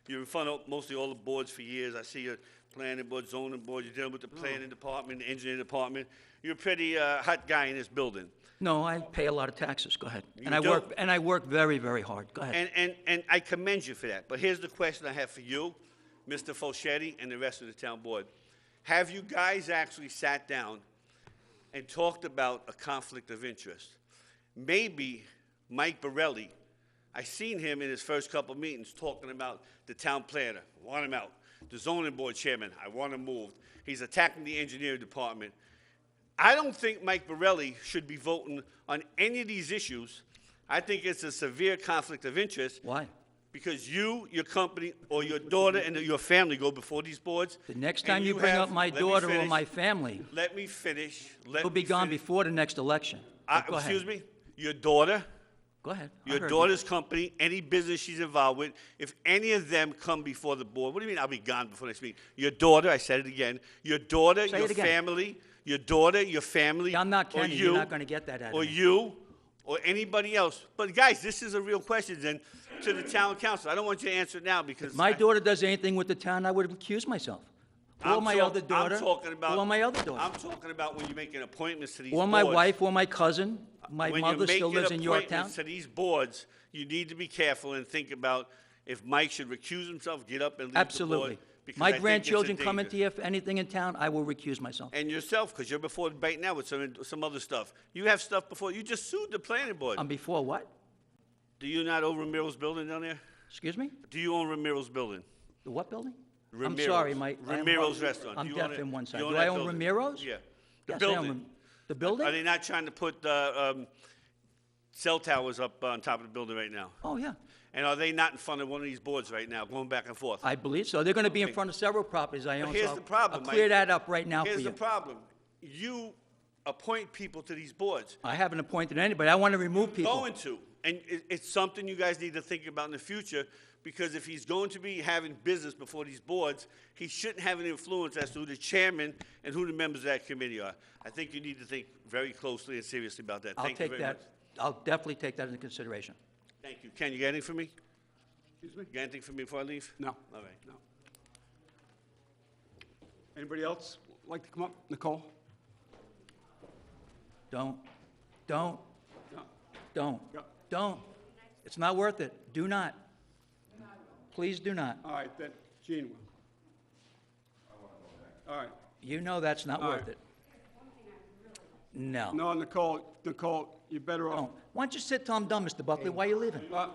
You're in front of mostly all the boards for years. I see your planning board, zoning board, you're dealing with the planning department, the engineering department. You're a pretty hot guy in this building. No, I pay a lot of taxes, go ahead. You And do? I work very, very hard, go ahead. And I commend you for that. But here's the question I have for you, Mr. Folchetti, and the rest of the town board. Have you guys actually sat down and talked about a conflict of interest? Maybe Mike Borelli, I seen him in his first couple meetings talking about the town planner, I want him out. The zoning board chairman, I want him moved. He's attacking the engineering department. I don't think Mike Borelli should be voting on any of these issues. I think it's a severe conflict of interest. Why? Because you, your company, or your daughter and your family go before these boards. The next and time you bring have- up my let me daughter or finish. my family, Let me finish. we'll be gone before the next election. But go ahead. Excuse me? Your daughter, Go ahead. I your heard you. daughter's company, any business she's involved with, if any of them come before the board, what do you mean I'll be gone before next meeting? Your daughter, I said it again, your daughter, Say your it again. family, your daughter, your family. I'm not or Kenny, you, you're not gonna get that out of Or me. you, or anybody else. But guys, this is a real question then to the town council. I don't want you to answer it now because. If my daughter does anything with the town, I would accuse myself. Or my other daughter. I'm talking about. Or my other daughter. I'm talking about when you're making appointments to these Or boards. my wife, or my cousin. My When mother you're still making lives in Yorktown. appointments to these boards, you need to be careful and think about if Mike should recuse himself, get up and leave Absolutely. the board. because My I think it's a grandchildren come danger. into here for anything in town, I will recuse myself. And yourself, because you're before the debate now with some other stuff. You have stuff before, you just sued the planning board. Before what? Do you not own Ramiro's building down there? Excuse me? Do you own Ramiro's building? The what building? I'm Ramiro's. sorry, Ramiro's restaurant. I'm Do you own deaf it? in one side. You Do that I own building? Ramiro's? Yeah. The Yes, I own building. The building? Are they not trying to put cell towers up on top of the building right now? Oh, yeah. And are they not in front of one of these boards right now, going back and forth? I believe so. They're going to be in front of several properties I But own. here's so the problem, I'll clear Mike. that up right now for Here's you. the problem. You appoint people to these boards. I haven't appointed anybody. I want to remove people. Going to. And it's something you guys need to think about in the future, because if he's going to be having business before these boards, he shouldn't have an influence as to who the chairman and who the members of that committee are. I think you need to think very closely and seriously about that. I'll Thank you take very that. much. I'll definitely take that into consideration. Thank you. Ken, you got anything for me? Excuse me? You got anything for me before I leave? No. All right. No. Anybody else like to come up? Nicole? Don't. No. Don't. Yeah. Don't. It's not worth it. Do not. Please do not. All right, then, Gene will. All right. You know that's not All worth right. it. No. No, Nicole, you're better off. Don't. Why don't you sit Tom dumb, Mr. Buckley? Why are you leaving? Uh,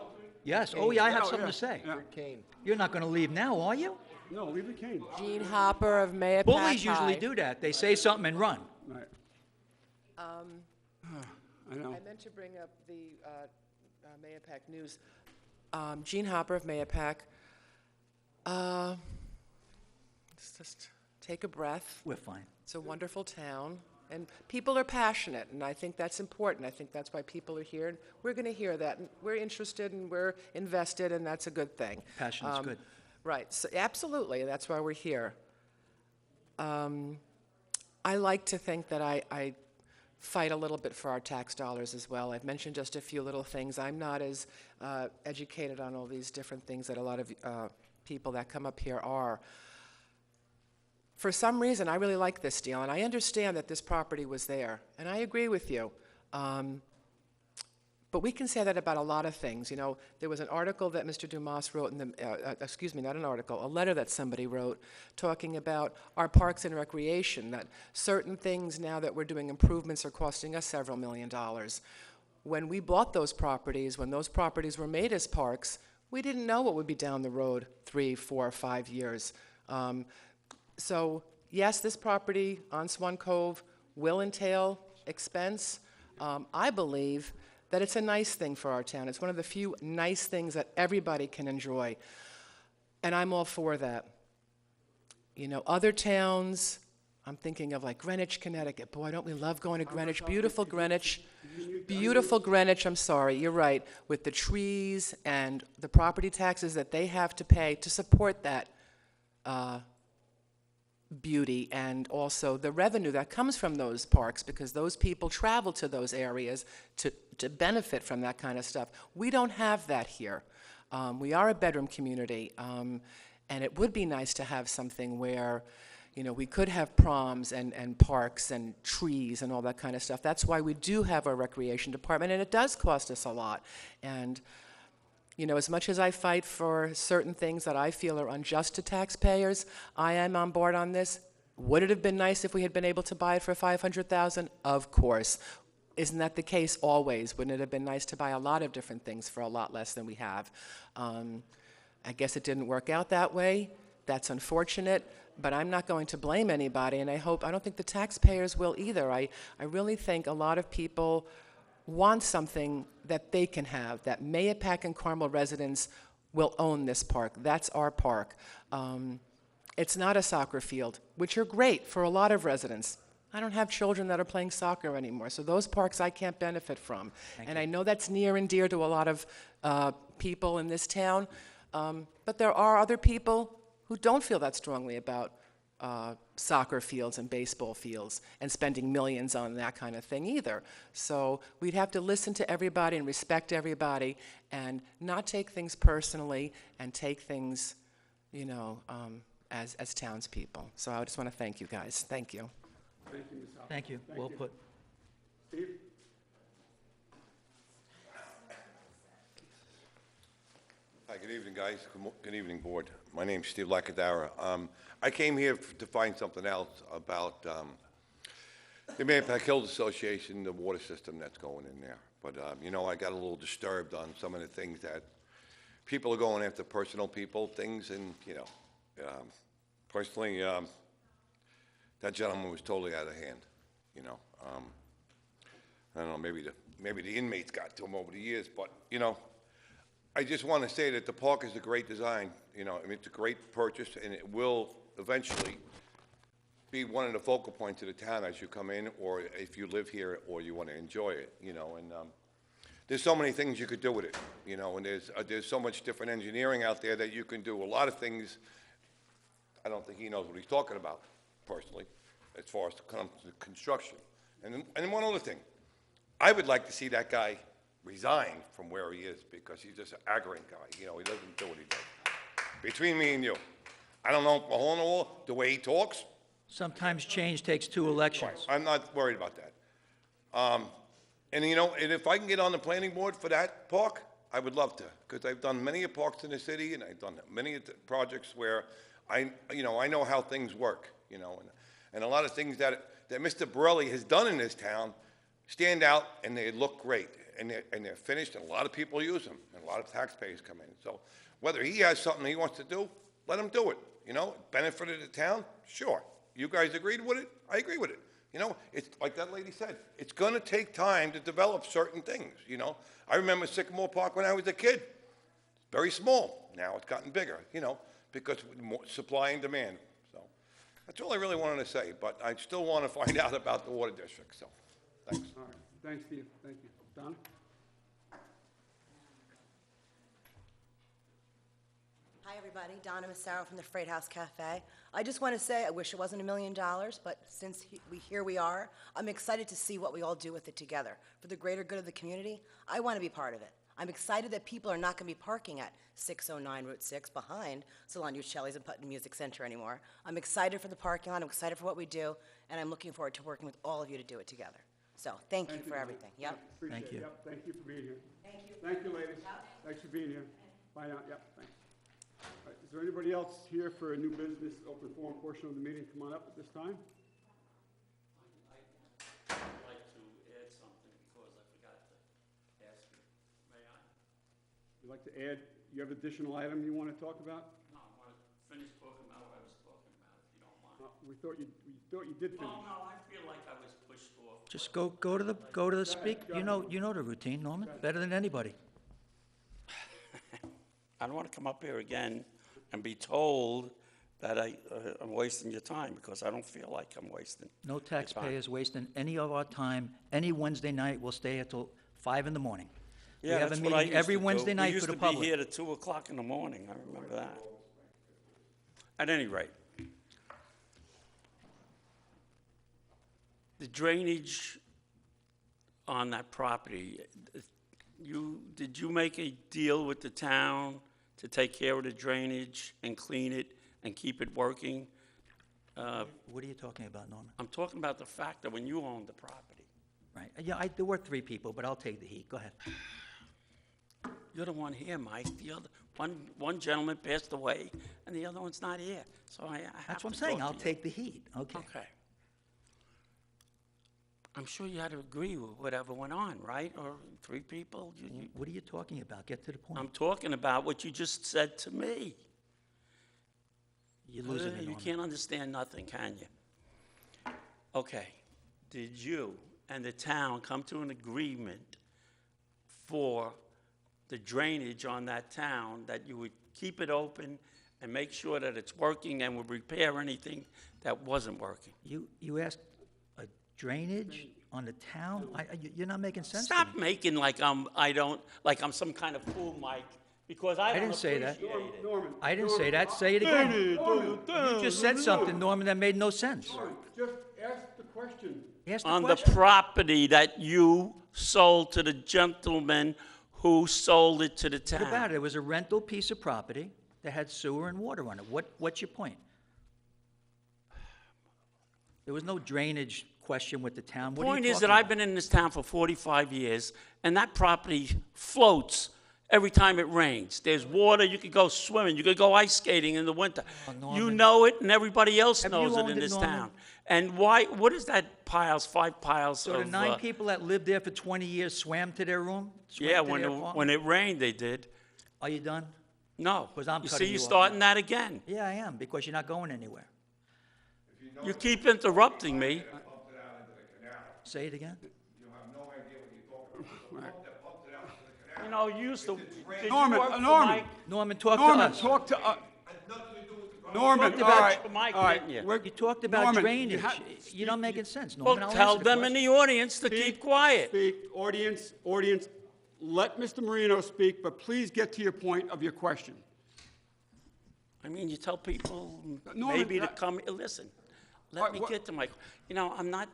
Yes. Oh, yeah, I have Oh, something yeah, to say. yeah. Kane. You're not going to leave now, are you? No, leave the cane. Jean Hopper of Mayapack Bullies usually High. do that. They say something and run. Right. I know. I meant to bring up the Mayapack News. Jean Hopper of Mayapack. Let's just take a breath. We're fine. It's a wonderful town, and people are passionate, and I think that's important. I think that's why people are here, and we're going to hear that. And we're interested, and we're invested, and that's a good thing. Passion is good. Right, so absolutely, and that's why we're here. I like to think that I fight a little bit for our tax dollars as well. I've mentioned just a few little things. I'm not as educated on all these different things that a lot of people that come up here are. For some reason, I really like this deal, and I understand that this property was there, and I agree with you. But we can say that about a lot of things. You know, there was an article that Mr. Dumas wrote in the, excuse me, not an article, a letter that somebody wrote talking about our parks and recreation, that certain things now that we're doing improvements are costing us several $million. When we bought those properties, when those properties were made as parks, we didn't know what would be down the road 3, 4, 5 years. So yes, this property on Swan Cove will entail expense. I believe that it's a nice thing for our town. It's one of the few nice things that everybody can enjoy. And I'm all for that. You know, other towns, I'm thinking of like Greenwich, Connecticut. Boy, don't we love going to Greenwich. Beautiful Greenwich. Beautiful Greenwich, I'm sorry, you're right. With the trees and the property taxes that they have to pay to support that beauty, and also the revenue that comes from those parks, because those people travel to those areas to benefit from that kind of stuff. We don't have that here. We are a bedroom community, and it would be nice to have something where, you know, we could have proms and parks and trees and all that kind of stuff. That's why we do have our recreation department, and it does cost us a lot. And you know, as much as I fight for certain things that I feel are unjust to taxpayers, I am on board on this. Would it have been nice if we had been able to buy it for $500,000? Of course. Isn't that the case always? Wouldn't it have been nice to buy a lot of different things for a lot less than we have? I guess it didn't work out that way. That's unfortunate, but I'm not going to blame anybody, and I don't think the taxpayers will either. I really think a lot of people want something that they can have, that Mayapack and Carmel residents will own this park. That's our park. It's not a soccer field, which are great for a lot of residents. I don't have children that are playing soccer anymore, so those parks I can't benefit from. And I know that's near and dear to a lot of people in this town, but there are other people who don't feel that strongly about soccer fields and baseball fields and spending millions on that kind of thing either. So we'd have to listen to everybody and respect everybody and not take things personally and take things, you know, as townspeople. So I just want to thank you guys. Thank you. Thank you, Ms. Hopper. Thank you. Well put. Steve? Hi, good evening, guys. Good evening, Board. My name's Steve Lacadara. I came here to find something else about the Mahopac Hills Association, the water system that's going in there. But, you know, I got a little disturbed on some of the things that people are going after, personal people, things, and, you know, personally, that gentleman was totally out of hand, you know. I don't know, maybe the inmates got to him over the years, but, you know, I just want to say that the park is a great design, you know, I mean, it's a great purchase, and it will eventually be one of the focal points of the town as you come in, or if you live here, or you want to enjoy it, you know, and there's so many things you could do with it, you know, and there's so much different engineering out there that you can do. A lot of things, I don't think he knows what he's talking about, personally, as far as construction. And one other thing, I would like to see that guy resign from where he is, because he's just an arrogant guy. You know, he doesn't do what he does. Between me and you, I don't know, a hole in the wall, the way he talks. Sometimes change takes 2 elections. I'm not worried about that. And, you know, and if I can get on the planning board for that park, I would love to, because I've done many parks in the city, and I've done many projects where I know how things work, you know, and a lot of things that Mr. Borelli has done in this town stand out, and they look great. And they're finished, and a lot of people use them, and a lot of taxpayers come in. So whether he has something he wants to do, let him do it. You know, benefited the town, sure. You guys agreed with it, I agree with it. You know, it's like that lady said, it's going to take time to develop certain things, you know. I remember Sycamore Park when I was a kid. Very small. Now it's gotten bigger, you know, because of more supply and demand. So that's all I really wanted to say, but I still want to find out about the water district, so thanks. All right, thanks, Steve, thank you. Donna? Hi, everybody. Donna Massaro from the Freight House Cafe. I just want to say I wish it wasn't $1 million, but since here we are, I'm excited to see what we all do with it together. For the greater good of the community, I want to be part of it. I'm excited that people are not going to be parking at 609 Route 6 behind Salon Uccelli's and Putnam Music Center anymore. I'm excited for the parking lot, I'm excited for what we do, and I'm looking forward to working with all of you to do it together. So, thank you for everything. Yep. Appreciate Thank you. it. Yep, thank you for being here. Thank you. Thank you, ladies. Thanks for being here. Bye now, yep, thanks. All right, is there anybody else here for a new business open forum portion of the meeting? Come on up at this time. I'd like to add something because I forgot to ask you. May I? You'd like to add, you have additional item you want to talk about? No, I want to finish talking about what I was talking about, if you don't mind. We thought you did finish. Well, no, I feel like I was pushed off. Just go to the speak. You know the routine, Norman, better than anybody. I don't want to come up here again and be told that I'm wasting your time, because I don't feel like I'm wasting. No taxpayers wasting any of our time. Any Wednesday night, we'll stay until 5 in the morning. We Yeah, have a that's what I meeting used every to do. Wednesday night for the We used to be public. here at 2 o'clock in the morning, I remember that. At any rate, the drainage on that property, did you make a deal with the town to take care of the drainage and clean it and keep it working? What are you talking about, Norman? I'm talking about the fact that when you owned the property, Right. Yeah, there were 3 people, but I'll take the heat. Go ahead. you're the one here, Mike. The other, one gentleman passed away, and the other one's not here. So I have That's what I'm to saying. talk I'll to you. take the heat. Okay. Okay. I'm sure you had to agree with whatever went on, right? Or 3 people? What are you talking about? Get to the point. I'm talking about what you just said to me. You're losing it, You Norman. can't understand nothing, can you? Okay. Did you and the town come to an agreement for the drainage on that town, that you would keep it open and make sure that it's working and would repair anything that wasn't working? You asked a drainage on the town? You're not making sense to Stop me. making like I'm some kind of fool, Mike, because I don't didn't say that. appreciate it. Norman. I didn't say that. Say it again. You just said something, Norman, that made no sense. Just ask the question. Ask the On the question. property that you sold to the gentleman who sold it to the What about town. it? It was a rental piece of property that had sewer and water on it. What's your point? There was no drainage question with the town. What are you Point is talking that I've about? been in this town for 45 years, and that property floats every time it rains. There's water, you could go swimming, you could go ice skating in the winter. Oh, You Norman. know it, and everybody else Have you knows it owned in it, this Norman? town. And why, what is that piles, 5 piles So the of, 9 people that lived there for 20 years swam to their room? Swam yeah, to their when apartment? it rained, they did. Are you done? No. 'Cause I'm You cutting see, you you're off starting now. that again. Yeah, I am, because you're not going anywhere. You keep interrupting me. Say it again? You know, you used to, did you Norman, work for Norman. Mike? Norman, talk to Norman, us. talk to, Norman, talked all about right, Mike, all right. didn't you? We're- You talked about Norman, drainage. ha- You're not making sense, Well, Norman. I'll tell answer the them in question. the audience to keep quiet. Speak, audience, let Mr. Marino speak, but please get to your point of your question. I mean, you tell people Norman, maybe to that- come, listen, All let right, me what- get to my, you know, I'm not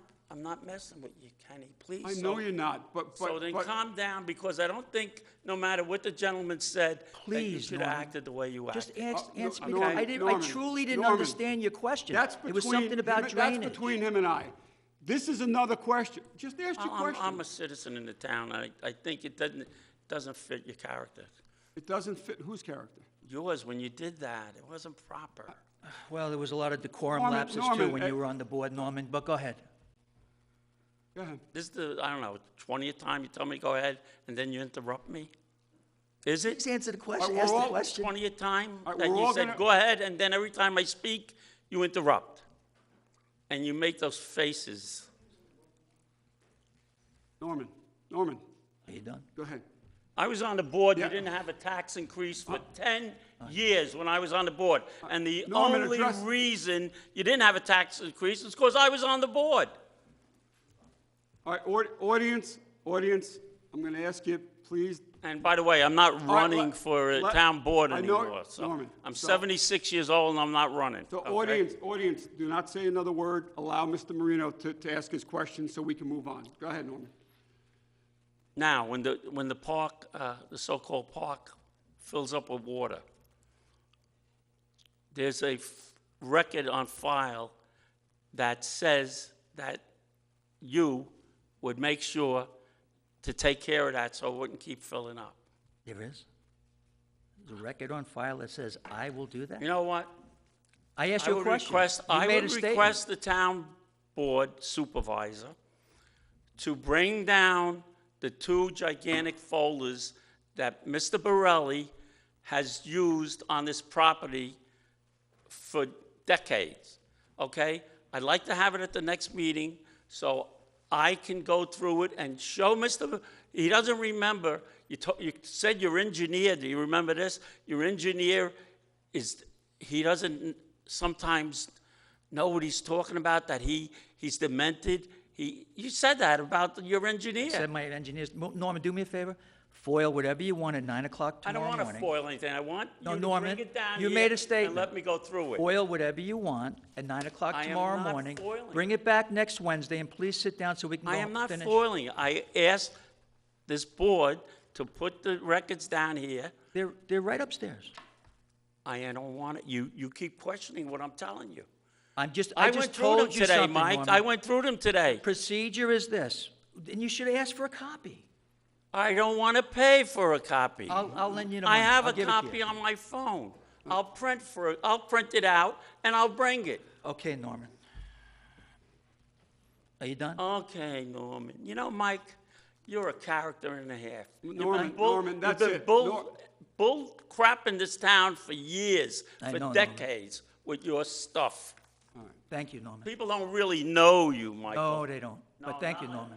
messing with you, Kenny, please. I So- know you're not, but, So then but, calm down, because I don't think, no matter what the gentleman said, that you Please, should have Norman. acted the way you acted. Just answer, no, answer me. Norman, I Norman, truly didn't Norman. understand your question. that's It was between, something about drainage. that's between him and I. This is another question. Just ask your question. I'm a citizen in the town. I think it doesn't fit your character. It doesn't fit whose character? Yours, when you did that, it wasn't proper. Well, there was a lot of decorum Norman, lapses too Norman, when you were on the board, Norman, but go ahead. Go ahead. This is the, I don't know, 20th time you tell me go ahead, and then you interrupt me? Is it? Just answer the question, All right, ask we're the all- question. 20th time All right, that we're you all said, gonna- go ahead, and then every time I speak, you interrupt. And you make those faces. Norman, Are you done? go ahead. I was on the board, you Yeah. didn't have a tax increase for 10 years when I was on the board. And the Norman, only address- reason you didn't have a tax increase is because I was on the board. All right, audience, I'm going to ask you, please, And by the way, I'm not right, running for a let- town board I know- anymore. So Norman, I'm so- 76 years old and I'm not running. so okay? audience, do not say another word. Allow Mr. Marino to ask his question so we can move on. Go ahead, Norman. Now, when the park, the so-called park fills up with water, there's a record on file that says that you would make sure to take care of that so it wouldn't keep filling up. There is? There's a record on file that says I will do that? You know what? I asked I you a would question. request, You I made would a statement. request the town board supervisor to bring down the 2 gigantic folders that Mr. Borelli has used on this property for decades, okay? I'd like to have it at the next meeting so I can go through it and show he doesn't remember, you said your engineer, do you remember this? Your engineer he doesn't sometimes know what he's talking about, that he's demented. You said that about your engineer. Said my engineers, Norman, do me a favor, foil whatever you want at 9 o'clock I don't tomorrow want to morning. foil anything. I want No, you to Norman, bring it down you here made a and statement. let me go through it. Foil whatever you want at 9 o'clock I am tomorrow not morning. foiling Bring it back next Wednesday, and please sit down so we can go I finish. am not foiling. I asked this board to put the records down here. They're right upstairs. I don't want it. You keep questioning what I'm telling you. I I just went through them told you today, something, Mike. Norman. I went through them today. Procedure is this, and you should ask for a copy. I don't want to pay for a copy. I'll lend you the I money. have I'll a give it to copy you. on my phone. I'll print it out and I'll bring it. Okay, Norman. Are you done? Okay, Norman. You know, Mike, you're a character and a half. Norman, that's you've been it. bull crap in this town for years, I for know, Norman. decades, with your stuff. Thank you, Norman. People don't really know you, Michael. No, they don't. But thank you, Norman.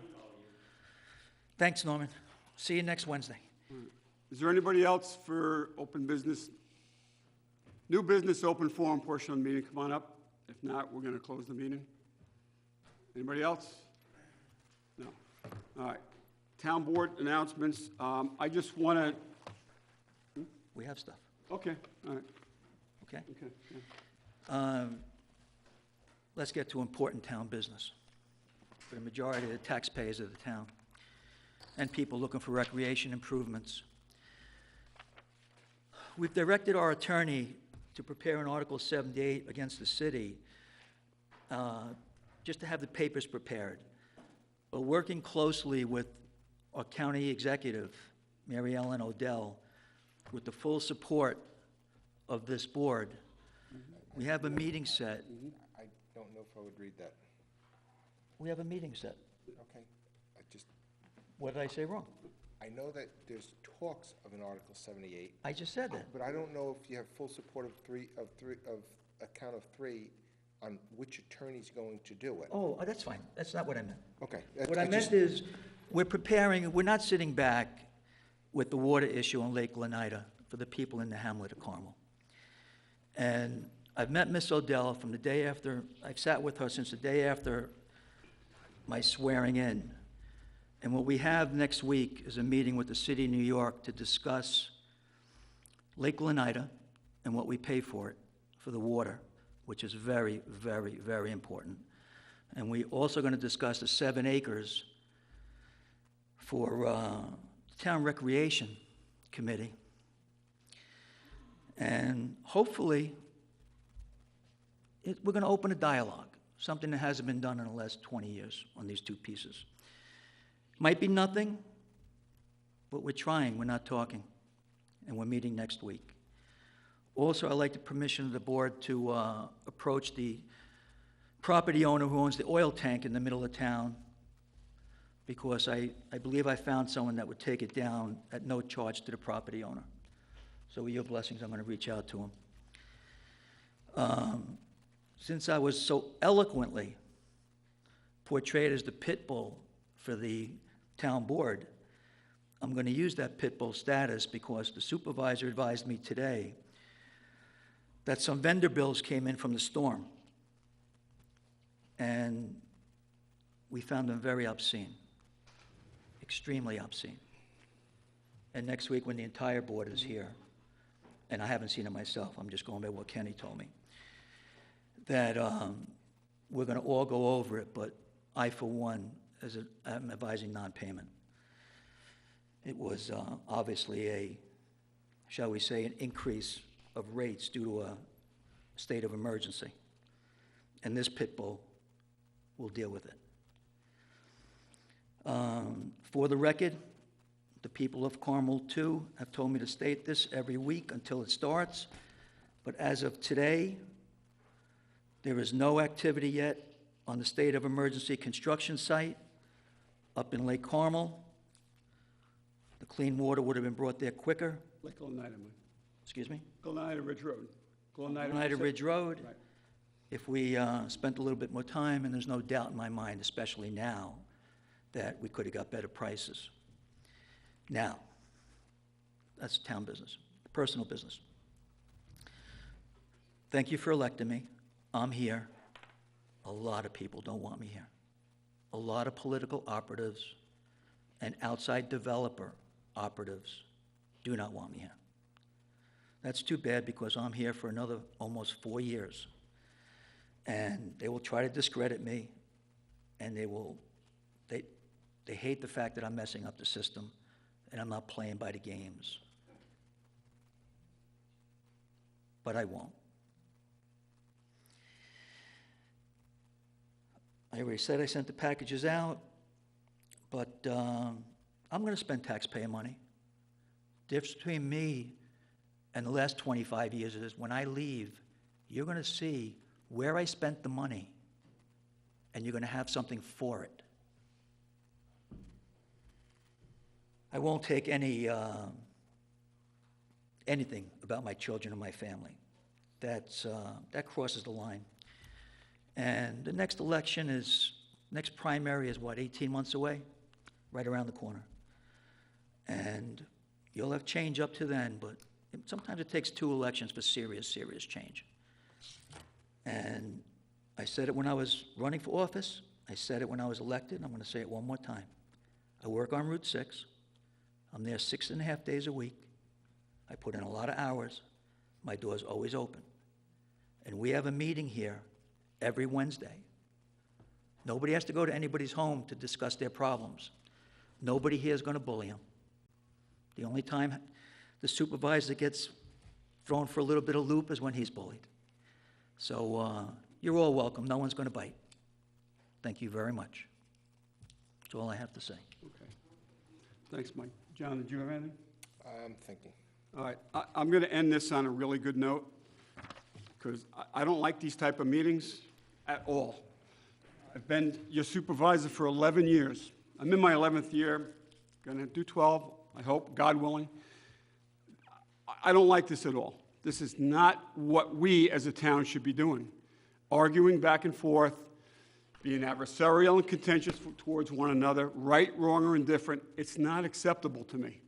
Thanks, Norman. See you next Wednesday. Is there anybody else for open business? New business, open forum portion of the meeting, come on up. If not, we're going to close the meeting. Anybody else? No. All right. Town board announcements. I just want to, We have stuff. okay, all right, Okay? okay. Yeah. Let's get to important town business for the majority of the taxpayers of the town and people looking for recreation improvements. We've directed our attorney to prepare an Article 78 against the city, just to have the papers prepared. But working closely with our county executive, Mary Ellen Odell, with the full support of this board, we have a meeting set. I don't know if I would read that. We have a meeting set. Okay. I just, What did I say wrong? I know that there's talks of an Article 78, I just said that. but I don't know if you have full support of a count of three on which attorney's going to do it. Oh, that's fine. That's not what I meant. Okay. What I meant is, we're preparing, we're not sitting back with the water issue on Lake Lenita for the people in the hamlet of Carmel. And I've met Miss Odell from the day after, I've sat with her since the day after my swearing in. And what we have next week is a meeting with the city of New York to discuss Lake Lenita and what we pay for it, for the water, which is very, very, very important. And we also going to discuss the 7 acres for the Town Recreation Committee. And hopefully, we're going to open a dialogue, something that hasn't been done in the last 20 years on these two pieces. Might be nothing, but we're trying, we're not talking, and we're meeting next week. Also, I'd like the permission of the board to approach the property owner who owns the oil tank in the middle of town, because I believe I found someone that would take it down at no charge to the property owner. So with your blessings, I'm going to reach out to him. Since I was so eloquently portrayed as the pit bull for the town board, I'm going to use that pit bull status because the supervisor advised me today that some vendor bills came in from the storm, and we found them very obscene, extremely obscene. And next week, when the entire board is here, and I haven't seen it myself, I'm just going by what Kenny told me, that we're going to all go over it, but I, for one, I'm advising non-payment. It was obviously a, shall we say, an increase of rates due to a state of emergency. And this pit bull will deal with it. For the record, the people of Carmel, too, have told me to state this every week until it starts. But as of today, there is no activity yet on the state of emergency construction site up in Lake Carmel. The clean water would have been brought there quicker. Lake Glenida, Mike. Excuse me? Glenida Ridge Road. Glenida Ridge Road. Right. If we spent a little bit more time, and there's no doubt in my mind, especially now, that we could have got better prices. Now, that's town business, personal business. Thank you for electing me. I'm here. A lot of people don't want me here. A lot of political operatives and outside developer operatives do not want me here. That's too bad because I'm here for another almost 4 years. And they will try to discredit me, and they hate the fact that I'm messing up the system and I'm not playing by the games. But I won't. I already said I sent the packages out, but I'm going to spend taxpayer money. The difference between me and the last 25 years is when I leave, you're going to see where I spent the money, and you're going to have something for it. I won't take anything about my children or my family. That crosses the line. And the next election next primary is what, 18 months away? Right around the corner. And you'll have change up to then, but sometimes it takes 2 elections for serious, serious change. And I said it when I was running for office. I said it when I was elected, and I'm going to say it one more time. I work on Route 6. I'm there 6.5 days a week. I put in a lot of hours. My door's always open. And we have a meeting here every Wednesday. Nobody has to go to anybody's home to discuss their problems. Nobody here is going to bully them. The only time the supervisor gets thrown for a little bit of loop is when he's bullied. So you're all welcome. No one's going to bite. Thank you very much. That's all I have to say. Okay. Thanks, Mike. John, did you have anything? I'm thinking. All right, I'm going to end this on a really good note, because I don't like these type of meetings at all. I've been your supervisor for 11 years. I'm in my 11th year, going to do 12, I hope, God willing. I don't like this at all. This is not what we as a town should be doing. Arguing back and forth, being adversarial and contentious towards one another, right, wrong, or indifferent. It's not acceptable to me.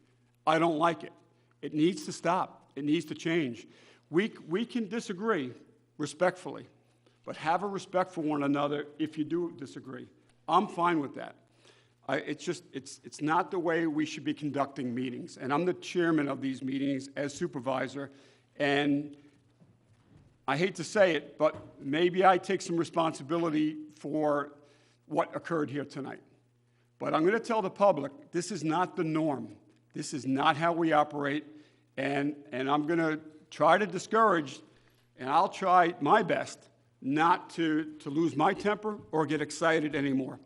I don't like it. It needs to stop. It needs to change. We can disagree respectfully, but have a respect for one another if you do disagree. I'm fine with that. It's not the way we should be conducting meetings. And I'm the chairman of these meetings as supervisor, and I hate to say it, but maybe I take some responsibility for what occurred here tonight. But I'm going to tell the public, this is not the norm. This is not how we operate, and I'm going to try to discourage, and I'll try my best not to lose my temper or get excited anymore.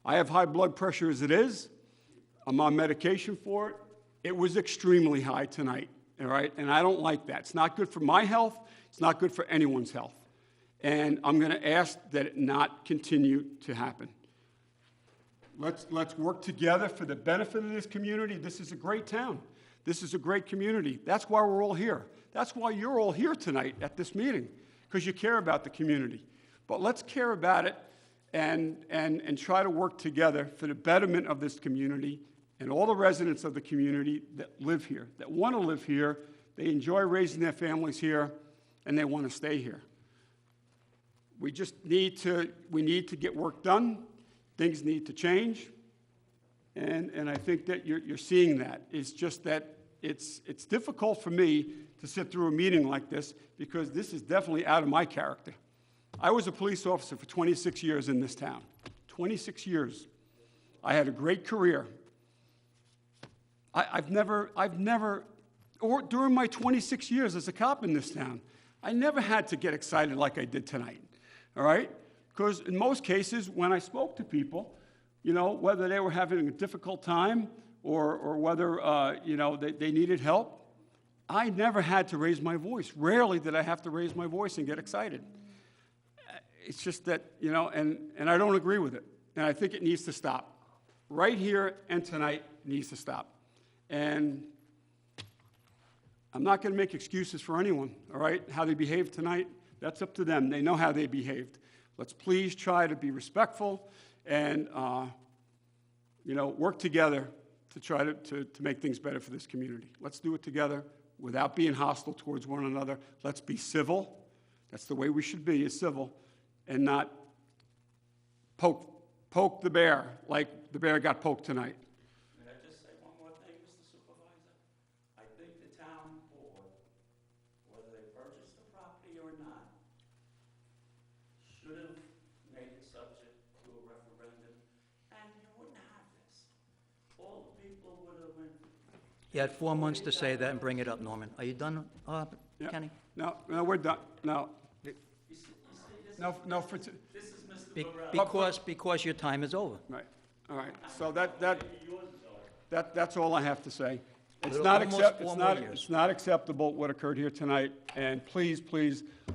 I have high blood pressure as it is. I'm on medication for it. It was extremely high tonight, all right? And I don't like that. It's not good for my health. It's not good for anyone's health. And I'm going to ask that it not continue to happen. Let's work together for the benefit of this community. This is a great town. This is a great community. That's why we're all here. That's why you're all here tonight at this meeting, because you care about the community. But let's care about it and try to work together for the betterment of this community and all the residents of the community that live here, that want to live here. They enjoy raising their families here, and they want to stay here. We just need to get work done. Things need to change, and I think that you're seeing that. It's just that it's difficult for me to sit through a meeting like this, because this is definitely out of my character. I was a police officer for 26 years in this town. 26 years. I had a great career. I've never, or during my 26 years as a cop in this town, I never had to get excited like I did tonight, all right? Because in most cases, when I spoke to people, you know, whether they were having a difficult time or whether, you know, they needed help, I never had to raise my voice. Rarely did I have to raise my voice and get excited. It's just that, you know, and I don't agree with it. And I think it needs to stop. Right here and tonight it needs to stop. And I'm not going to make excuses for anyone, all right? How they behaved tonight, that's up to them. They know how they behaved. Let's please try to be respectful and, you know, work together to try to make things better for this community. Let's do it together without being hostile towards one another. Let's be civil. That's the way we should be, is civil, and not poke the bear like the bear got poked tonight. May I just say one more thing, Mr. Supervisor? I think the town board, whether they purchased the property or not, should have made it subject to a referendum, and you wouldn't have this. All the people would have went. You had 4 months to say that and bring it up, Norman. Are you done, Yeah. Kenny? No, we're done. No. No, for, This is Mr. Burrell. Because your time is over. right, all right. So that's all I have to say. It's Little- not almost 4 more years. it's not acceptable what occurred here tonight, and please,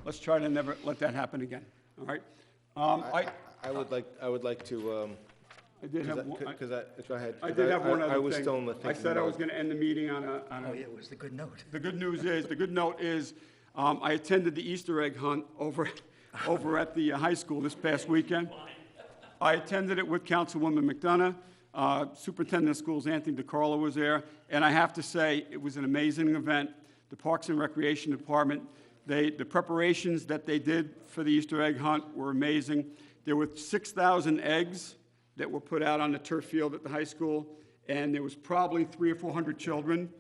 let's try to never let that happen again, all right? I would like to, I did have one, go ahead. I did have one other thing. I was still in the I thinking said I was mode. going to end the meeting on a. Oh, yeah, it was the good note. The good note is, I attended the Easter egg hunt over at the high school this past weekend. I attended it with Councilwoman McDonough. Superintendent of Schools Anthony DiCarlo was there, and I have to say, it was an amazing event. The Parks and Recreation Department, the preparations that they did for the Easter egg hunt were amazing. There were 6,000 eggs that were put out on the turf field at the high school, and there was probably 300 or 400 children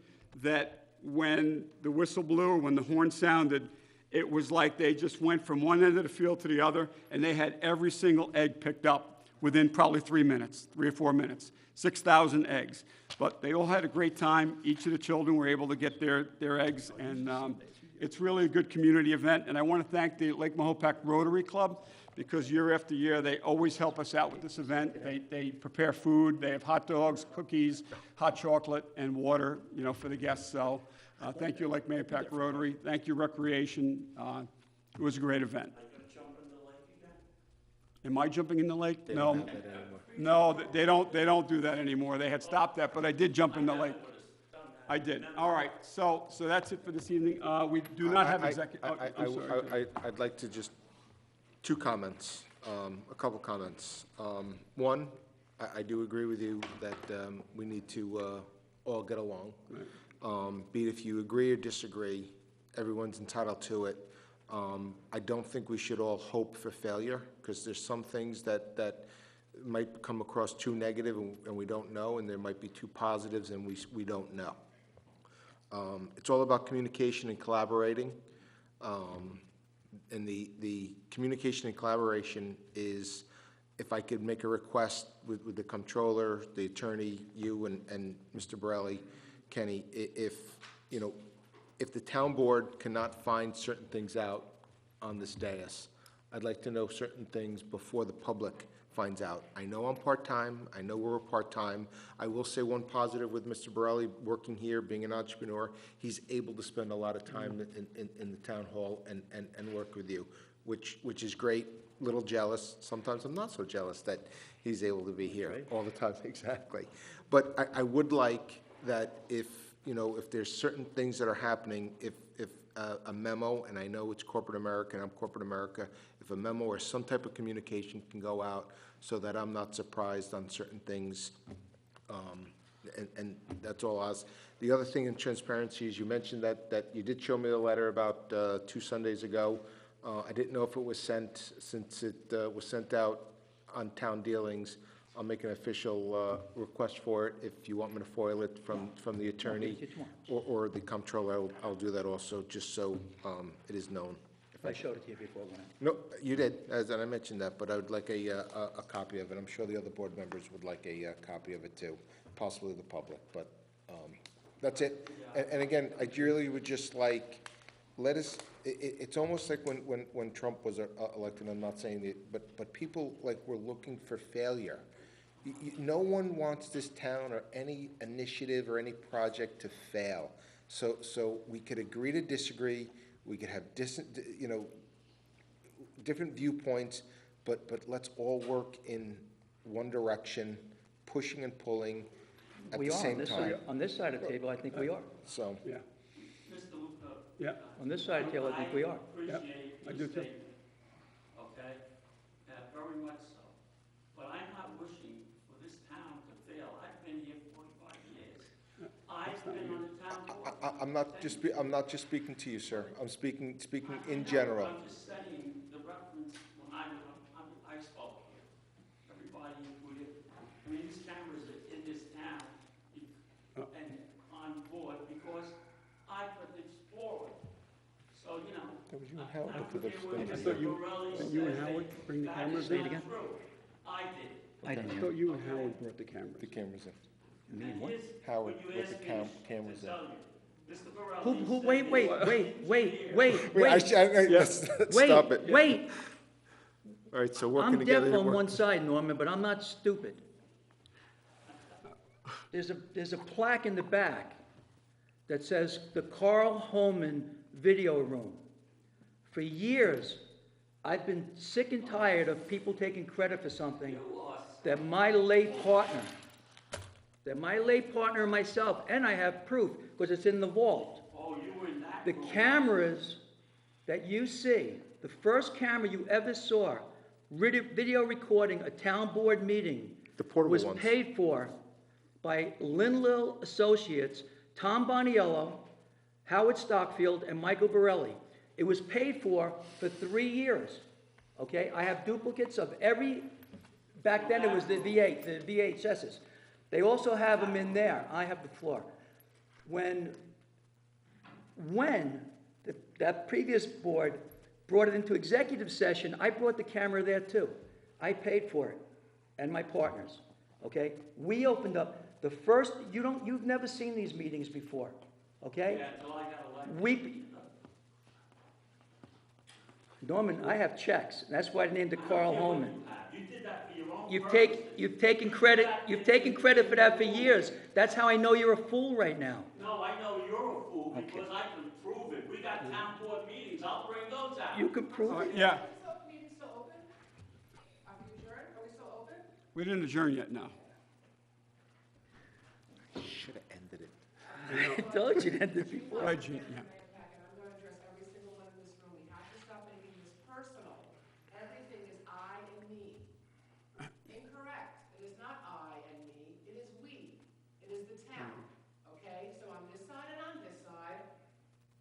that when the whistle blew, or when the horn sounded, it was like they just went from one end of the field to the other, and they had every single egg picked up within probably 3 minutes, 3 or 4 minutes, 6,000 eggs. But they all had a great time. Each of the children were able to get their eggs, and it's really a good community event. And I want to thank the Lake Mahopac Rotary Club, because year after year, they always help us out with this event. They prepare food, they have hot dogs, cookies, hot chocolate, and water, you know, for the guests. So thank you, Lake Mahopac Rotary. Thank you, Recreation. It was a great event. Am I jumping in the lake? No. No, they don't do that anymore. They had stopped that, but I did jump in the lake. I did. All right, so that's it for this evening. We do not have executive. I'd like to just, two comments, a couple comments. One, I do agree with you that we need to all get along. Be it if you agree or disagree, everyone's entitled to it. I don't think we should all hope for failure, because there's some things that might come across too negative and we don't know, and there might be too positives and we don't know. It's all about communication and collaborating. And the communication and collaboration is, if I could make a request with the comptroller, the attorney, you and Mr. Borelli, Kenny, if the town board cannot find certain things out on this dais, I'd like to know certain things before the public finds out. I know I'm part-time, I know we're part-time. I will say one positive with Mr. Borelli working here, being an entrepreneur, he's able to spend a lot of time in the town hall and work with you, which is great. Little jealous, sometimes I'm not so jealous that he's able to be here all the time, exactly. But I would like that if there's certain things that are happening, if a memo, and I know it's corporate America and I'm corporate America, if a memo or some type of communication can go out so that I'm not surprised on certain things, and that's all I was. The other thing in transparency is you mentioned that you did show me the letter about 2 Sundays ago. I didn't know if it was sent, since it was sent out on town dealings. I'll make an official request for it. If you want me to foil it from the attorney or the comptroller, I'll do that also, just so it is known. I showed it to you before, when No, you did, as I mentioned that, but I would like a copy of it. I'm sure the other board members would like a copy of it too, possibly the public, but that's it. And again, I really would just like, let us, it's almost like when Trump was elected, I'm not saying it, but people like were looking for failure. No one wants this town or any initiative or any project to fail. So we could agree to disagree. We could have different viewpoints, but let's all work in one direction, pushing and pulling at the same time. On this side of the table, I think we are. So. Yeah. Mr. Luca. Yeah. On this side of the table, I think we are. Appreciate I your do too. statement, okay? Very much so. But I'm not wishing for this town to fail. I've been here 45 years. I've been on the town board. I'm not just speaking to you, sir. I'm speaking in general. I'm just saying the reference when I spoke here. Everybody included. I mean, these cameras are in this town and on board because I put this forward. So, That was you and Howard for the. I thought you and Howard bring the cameras in? again? I did. I didn't I hear. thought you and Howard brought the cameras. The cameras in. And here's Howard what you with the asked me to cameras in. tell you. Mr. Borelli Who, said wait, he wait, was- Stop it. Wait, All right, so working I'm together. deaf on one side, Norman, but I'm not stupid. There's a plaque in the back that says the Carl Holman Video Room. For years, I've been sick and tired of people taking credit for something that my late partner and myself, and I have proof, because it's in the vault. Oh, you were in that The room. cameras that you see, the first camera you ever saw, video recording a town board meeting, The portable was ones. paid for by Linville Associates, Tom Boniello, Howard Stockfield, and Michael Borelli. It was paid for 3 years, okay? I have duplicates of every, back then it was the VHSs. They also have them in there. I have the floor. When that previous board brought it into executive session, I brought the camera there too. I paid for it, and my partners, okay? We opened up the first, you've never seen these meetings before, okay? Yeah, until I got elected. Norman, I have checks. That's why I named it Carl Holman. You did that for your own You've taken credit for that for years. That's how I know you're a fool right now. No, I know you're a fool because I can prove it. We got town board meetings, I'll bring those out. You can prove it. Yeah, Meeting still open? Are we adjourned? Are we still open? we didn't adjourn yet, no. Should have ended it. I told you that before. Right, Gene, yeah. I'm going to address every single one in this room. We have to stop making this personal. Everything is I and me. Incorrect. It is not I and me. It is we. It is the town. Okay? So on this side and on this side,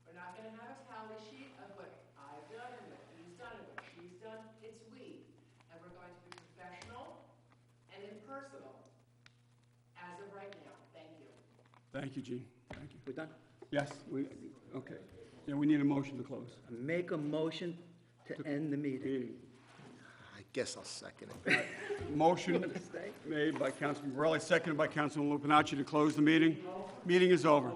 we're not going to have a tally sheet of what I've done and what he's done and what she's done. It's we. And we're going to be professional and impersonal as of right now. Thank you. Thank you, Gene. Thank you. We're done? Yes, okay. Yeah, we need a motion to close. Make a motion to end the meeting. I guess I'll second it. Motion made by Councilman Borelli, seconded by Councilman Lupinacci to close the meeting. Meeting is over.